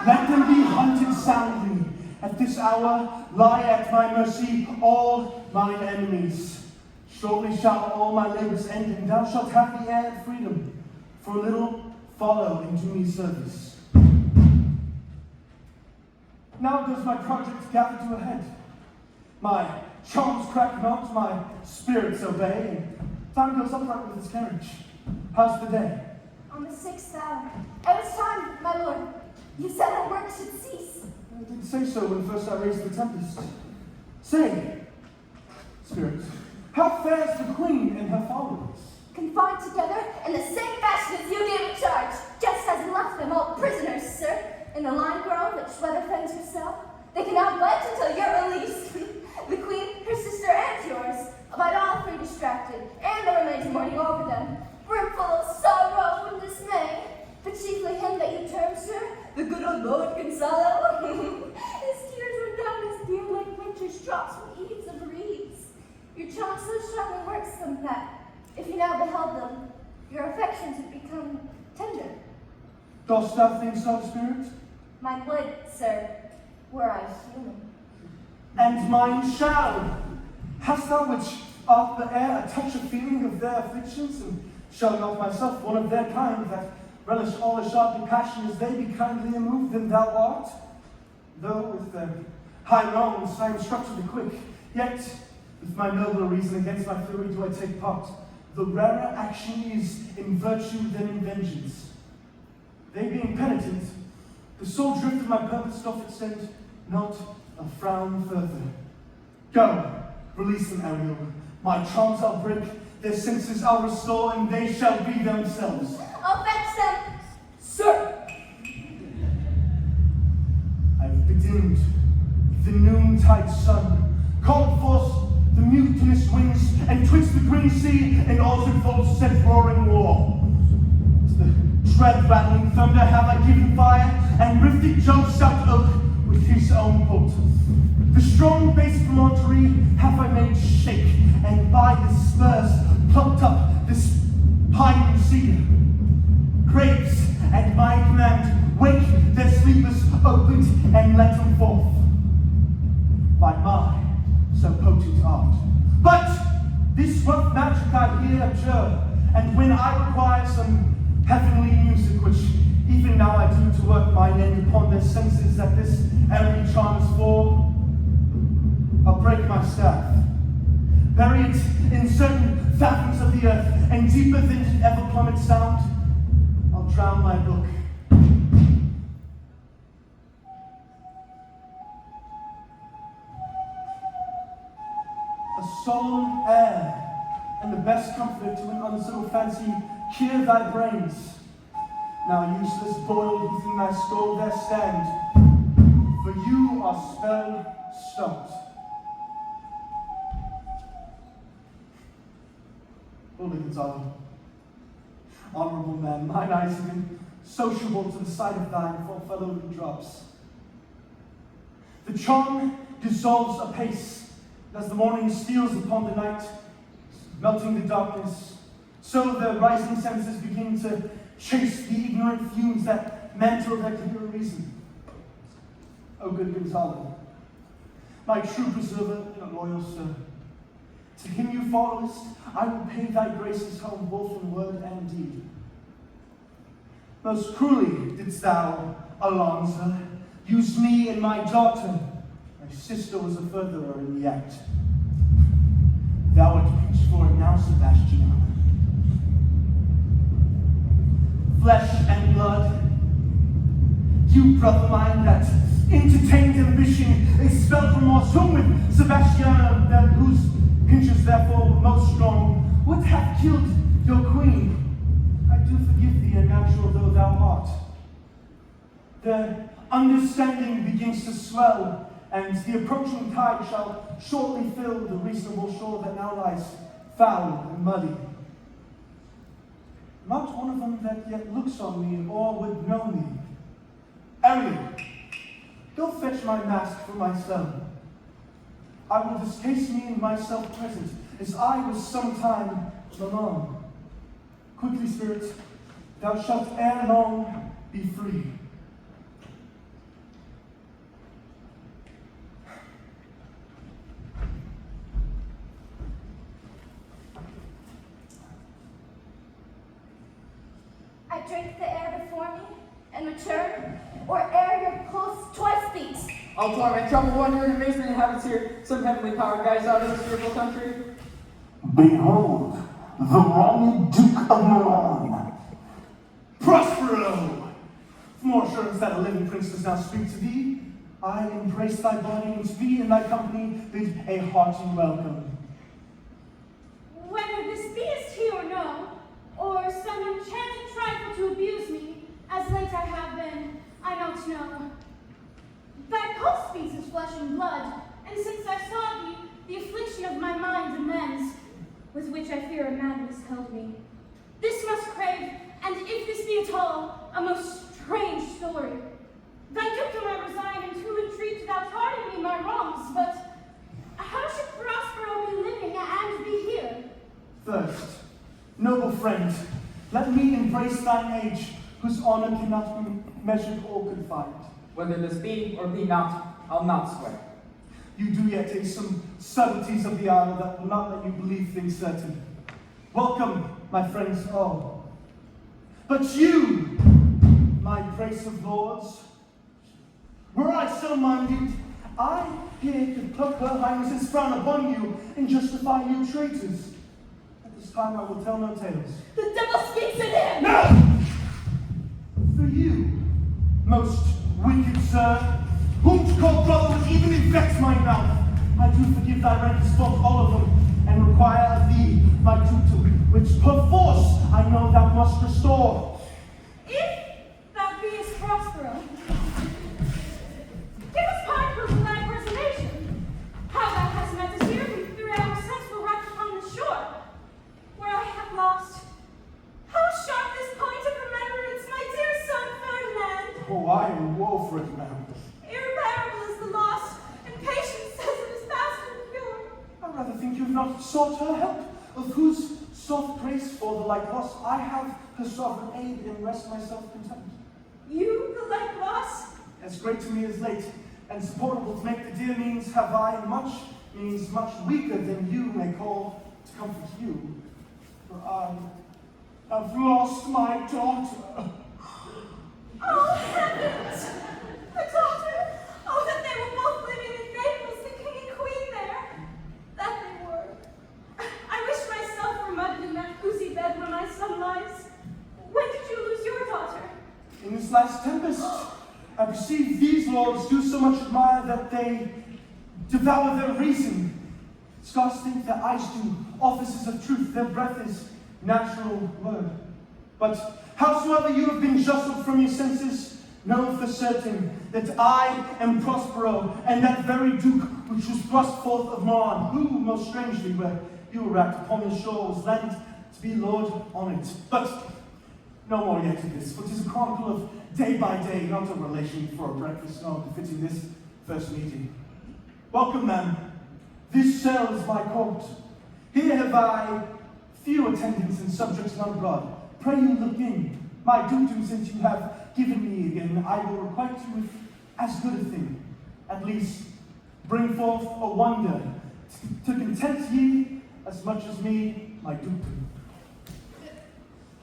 Let them be hunted soundly. At this hour lie at my mercy all mine enemies. Shortly shall all my labors end, and thou shalt have the air of freedom. For a little follow and do me service. Now does my project gather to a head. My charms crack not, my spirits obey, and time goes upright with its carriage. How's the day? On the 6th hour. It was time, my lord. You said our work should cease. I did say so when first I raised the Tempest. Say, spirit, how fares the queen and her followers? Confined together in the same fashion as you gave in charge, just as you left them all prisoners, sir, in the lime grove that Schweather fends herself. They cannot budge until you're released. The queen, her sister, and yours, abide all three distracted, and the remaining mourning over them, brimful of sorrow and dismay. But chiefly him that you term, sir, the good old Lord Gonzalo. His tears run down his beard like winter's drops when eats of reeds. Your Your charm so strongly works them that, if you now beheld them, your affections would become tender. Dost thou think so, spirit? Mine would, sir, were I human. And mine shall. Hast thou which art the air a touch of feeling of their afflictions, and shall not myself one of their kind that relish all as sharply passion as they be kindly immoved than thou art? Though with their high wrongs I am struck to the quick, yet with my nobler reason against my fury do I take part. The rarer action is in virtue than in vengeance. They being penitent, the sole drift of my purpose doth extend not a frown further. Go, release them, Ariel. My charms I'll break, their senses I'll restore, and they shall be themselves. I'll fetch them. Sir! I've bedimmed the noontide sun, called forth the mutinous winds, and twixt the green sea and altered volts set roaring war. To the dread rattling thunder have I given fire, and rifted Jove's stout oak with his own bolt. The strong base promontory have I made shake, and by the spurs plucked up this pine cedar. Graves, at my command, wake their sleepers opened, and let them forth. By my so potent art. But this rough magic I here abjure, and when I require some heavenly music, which even now I do to work mine end upon their senses that this every charm is for, I'll break my staff, bury it in certain fathoms of the earth, and deeper than it ever plummet sound, I'll drown my book. A solemn air, and the best comfort to an unsettled fancy, cheer thy brains. Now useless boiled within thy skull there stand, for you are spell stopped. Holy Gonzalo, honorable man, mine eyes have been sociable to the sight of thine for fellow drops. The charm dissolves apace, and as the morning steals upon the night, melting the darkness, so the rising senses begin to chase the ignorant fumes that mantle their clear reason. O good Gonzalo, my true preserver and loyal sir, to him you followest, I will pay thy graces home both in word and deed. Most cruelly didst thou, Alonso, use me and my daughter. My sister was a furtherer in the act. Thou art preached for it now, Sebastian. Flesh and blood, you, brother mine, that entertained ambition, expelled remorse, whom with Sebastiana, that whose pinches therefore were most strong, would have killed your queen. I do forgive thee, unnatural though thou art. The understanding begins to swell, and the approaching tide shall shortly fill the reasonable shore that now lies foul and muddy. Not one of them that yet looks on me or would know me. Ariel, go fetch my mask for my son. I will discase me in myself present, as I was sometime Manon. Quickly, spirit, thou shalt ere long be free. I drink the air before me, and return, or ere your pulse twice beats. I'll torment, trouble, wonder, and amazement inhabits here. Some heavenly power guides out of this fearful country. Behold, the wronged Duke of Milan. Prospero! For more assurance that a living prince does now speak to thee, I embrace thy body, and to thee and thy company bid a hearty welcome. Whether this beest he or no, or some enchanted trifle to abuse me, as late I have been, I don't know. Thy pulse beats as flesh and blood, and since I saw thee, the affliction of my mind amends, with which I fear a madness held me. This must crave, and if this be at all, a most strange story. Thy dukedom I resign, and to entreat thou pardon me my wrongs, but how should Prospero Prospero be living and be here? First, noble friend, let me embrace thine age, whose honor cannot be measured or confined. Whether this be or be not, I'll not swear. You do yet taste some subtleties of the hour that will not let you believe things certain. Welcome, my friends all. But you, my brace of lords, were I so minded, I here could pluck her highness's frown upon you and justify you traitors. At this time I will tell no tales. The devil speaks in him! No! For you, most wicked sir, whom to call brother would even infect my mouth, I do forgive thy ranks for all of them, and require of thee my tutor, which perforce I know thou must restore. If thou beest Prospero, give us part proof of thy preservation. How thou hast met us here from 3 hours since were wrecked upon the shore, where I have lost. How sharp this point of remembrance, my dear son Ferdinand! Oh, I am woe for it, ma'am. Irreparable is the loss, and patience says it is past and pure. I rather think you have not sought her help, of whose soft grace for the like loss I have her sovereign aid and rest myself content. You, the like loss? As great to me as late, and supportable to make the dear means have I means much weaker than you may call to comfort you. For I have lost my daughter. Oh, heavens! A daughter! Oh, that they were both living in Naples, the king and queen there! That they were. I wish myself were mudded in that cozy bed where my son lies. When did you lose your daughter? In this last tempest, I perceive these lords do so much admire that they devour their reason. Scarce think their eyes do offices of truth, their breath is natural word. But howsoever you have been jostled from your senses, know for certain that I am Prospero, and that very Duke which was thrust forth of Milan, who, most strangely, where you were wrapped upon the shore, was lent to be lord on it. But no more yet of this, for 'tis a chronicle of day by day, not a relation for a breakfast, nor befitting this first meeting. Welcome, ma'am. This cell is my court. Here have I few attendants and subjects not abroad. Pray you look in. My duty, since you have given me again, I will requite you with as good a thing. At least, bring forth a wonder, to content ye as much as me, my duty.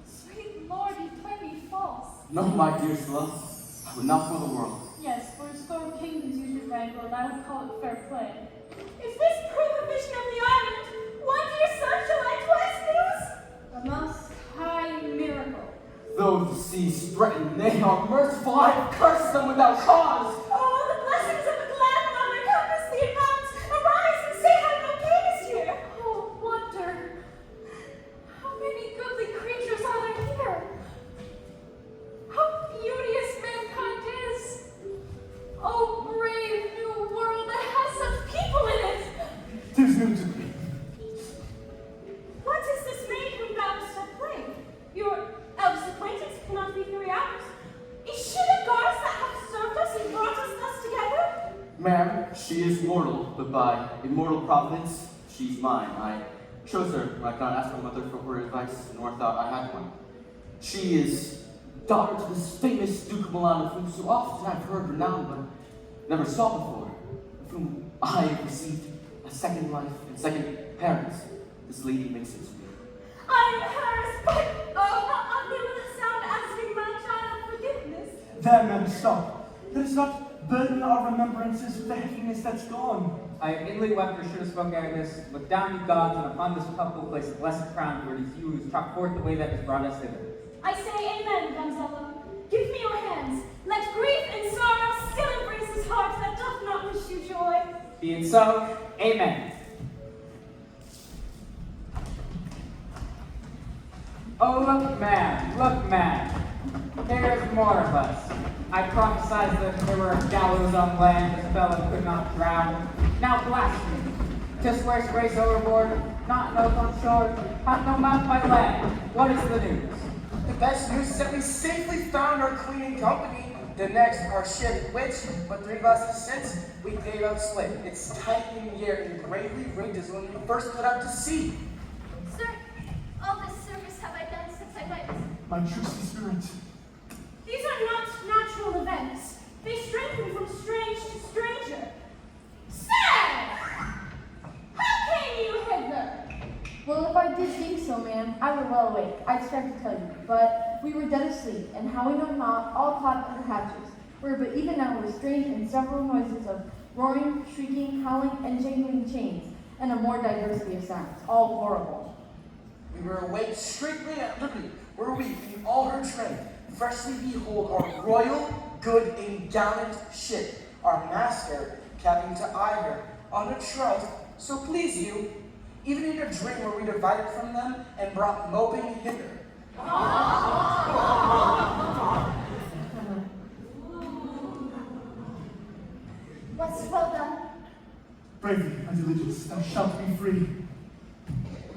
Sweet Lord, you play me false. No, my dear Scylla, I would not for the world. Yes, for a score of kingdoms you should rank, and I would call it fair play. Is this prohibition of the island? One dear son shall I twice lose? A most high miracle. Though the seas threaten, they are merciful. I have cursed them without cause. Oh, the blessings of a glad mother compass the amount. Arise and say how no king is here. Oh, wonder. How many goodly creatures are there here? How beauteous mankind is. Oh, brave new world that has such people in it. 'Tis new to me. What is this maid whom thou dost have played? Your eldest acquaintance cannot be 3 hours. Is she the goddess that hath served us and brought us thus together? Ma'am, she is mortal, but by immortal providence, she's mine. I chose her when I could not ask my mother for her advice, nor thought I had one. She is daughter to this famous Duke of Milan, of whom so often I've heard renowned, but never saw before, of whom I have received a second life and second parents. This lady makes it to me. I am hers, but oh, how ugly will it sound asking my child forgiveness. There, ma'am, stop. Let us not burden our remembrances with the heaviness that's gone. I have inly wept or should have spoken ere this. Look down, you gods, and upon this couple place a blessed crown, where it is you who struck forth the way that has brought us hither. I say amen, Gonzalo. Give me your hands. Let grief and sorrow still embrace his heart that doth not wish you joy. Be it so, amen. Oh, look, man, here's more of us. I prophesied that there were gallows on land, as fell and could not drown. Now blasphemy. To swear grace overboard, not an oath on shore, hath no mouth by land. What is the news? The best news is that we safely found our queen in company. The next, our ship, which, but 3 glasses since, we gave up slip. It's tight in gear and gravely rigged as when we first put out to sea. Sir, all this service have I done since I went. My tricksy spirit. These are not natural events. They strengthen from strange to stranger. Sir! How came you hither? Well, if I did think so, ma'am, I were well awake. I'd strive to tell you, but we were dead asleep, and how we know not, all clapped under hatches, where but even now were strange and several noises of roaring, shrieking, howling, and jangling chains, and a more diversity of sounds, all horrible. We were awake straightway at liberty, where we, in all her train, freshly behold our royal, good, and gallant ship, our master, Captain to eye her, on a trout, so please you, even in a dream were we divided from them and brought moping hither. What's well done? Bravely and diligence, thou shalt be free.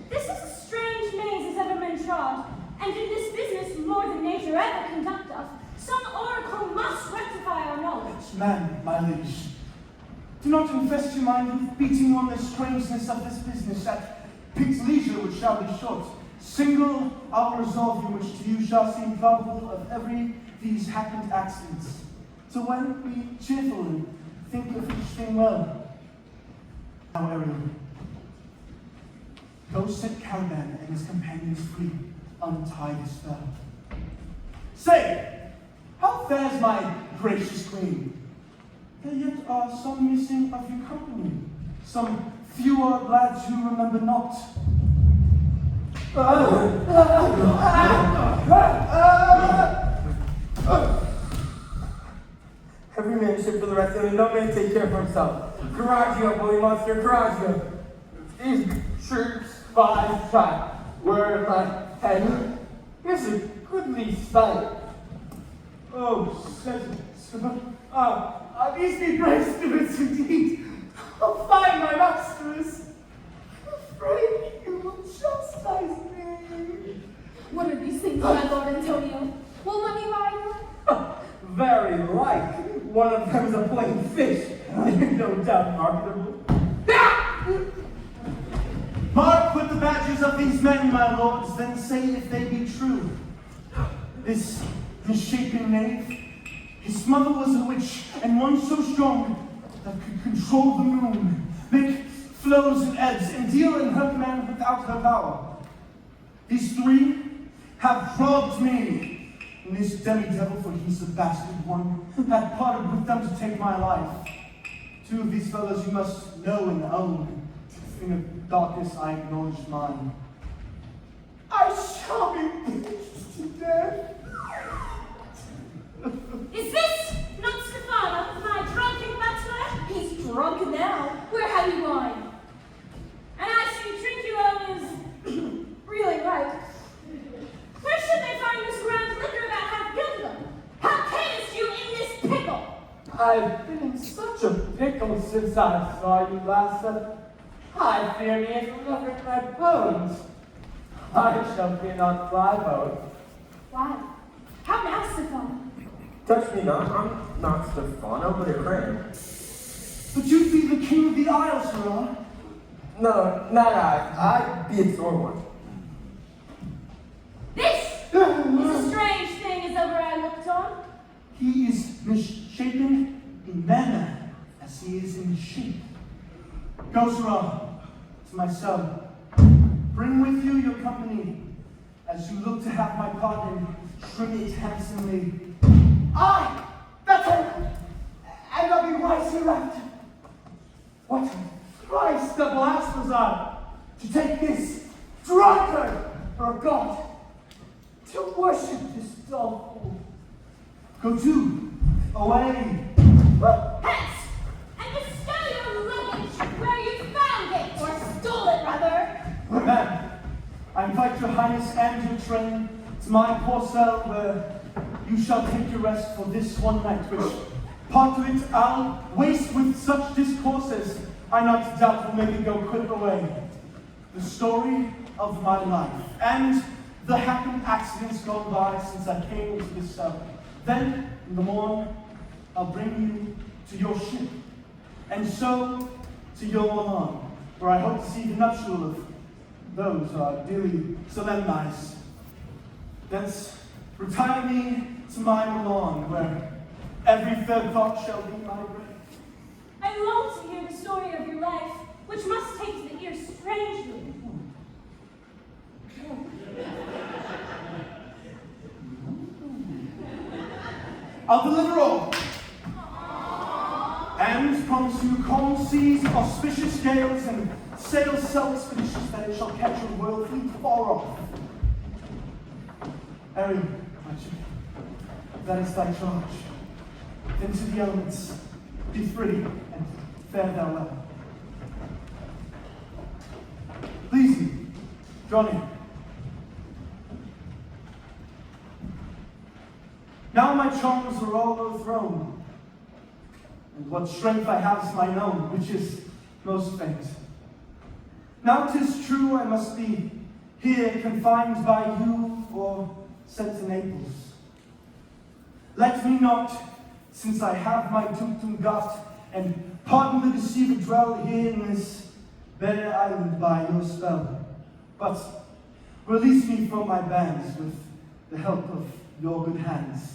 This is a strange maze as ever men trod, and in this business more than nature ever conducteth. Some oracle must rectify our knowledge. Man, my liege, do not infest your mind with beating on the strangeness of this business at Pig's leisure, which shall be short. Single, I'll resolve you, which to you shall seem probable of every these happened accidents. So when be cheerful and think of each thing well. Now, Ariel, go set Caliban and his companions free. Untie this spell. Say, how fares my gracious queen? There yet are some missing of your company, some fewer lads who remember not. Every man ship for the rest of it, no man take care for himself. Coraggio, bully monster, coraggio. These troops, spies, try. Where my head? Here's a goodly sight. Oh, these be brave spirits indeed. Oh, find my masters. Afraid you will chastise me. What are these things, my Lord Antonio? Will let me ride one? Very like. One of them is a plain fish. No doubt marketable. Mark with the badges of these men, my lords, then say if they be true. This misshapen knave, his mother was a witch, and one so strong that could control the moon, make flows and ebbs, and deal in her command without her power. These 3 have robbed me, and this demi-devil, for he's the bastard one, had parted with them to take my life. 2 of these fellows you must know and own. In the darkness I acknowledge mine. I shall be put to death. Is this not Stefano, my drunken butler? He's drunk now. Where have you wine? And I see Trinculo is really right. Where should they find this ground liquor that hath killed them? How camest you in this pickle? I've been in such a pickle since I saw you last Sunday. I fear me it will affect my bones. I shall be on fly boat. Why? How now, Stefano? Touch me not, I'm not Stefano, but a cram. But you be the king of the Isles, Sir. No, not I be a sore one. This is a strange thing as ever I looked on. He is misshapen in manner as he is in shape. Go, Sir, to my cell. Bring with you your company as you look to have my pardon. Trim it handsomely. Aye, that's it. And I'll be wise hereafter. What Christ the blast was I to take this drunkard for a god, to worship this dull fool. Go to, away. Hence, and bestow your luggage where you found it, or stole it, rather. Madam, I invite your highness and your train to my poor cell where you shall take your rest for this one night, which part of it I'll waste with such discourses I not doubt will make it go quick away. The story of my life, and the happened accidents gone by since I came into this cell. Then, in the morn, I'll bring you to your ship, and so to your Milan, where I hope to see the nuptial of those who are dearly solemnized. Thence retire me to my Milan, where every fair thought shall be my breath. I long to hear the story of your life, which must take the ear strangely. I'll deliver all, and promise you calm seas, auspicious gales, and sails so expeditious that it shall catch your royal fleet far off. Ariel, my chief, that is thy charge. Into the elements, be free, and fare thou well. Please me, draw near. Now my charms are all overthrown, and what strength I have is mine own, which is most faint. Now 'tis true I must be here confined by you or sent to Naples. Let me not, since I have my dukedom got, and pardon the deceiver dwell here in this bare island by your spell, but release me from my bands with the help of your good hands.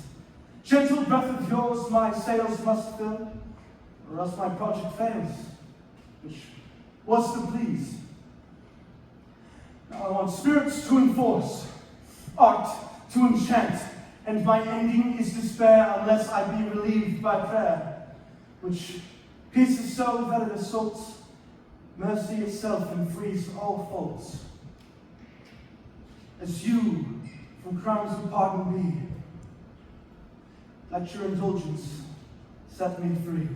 Gentle breath of yours my sails must fill, or else my project fails, which was to please. Now I want spirits to enforce, art to enchant, and my ending is despair unless I be relieved by prayer, which pierces so that it assaults mercy itself and frees all faults. As you from crimes of pardon be, let your indulgence set me free.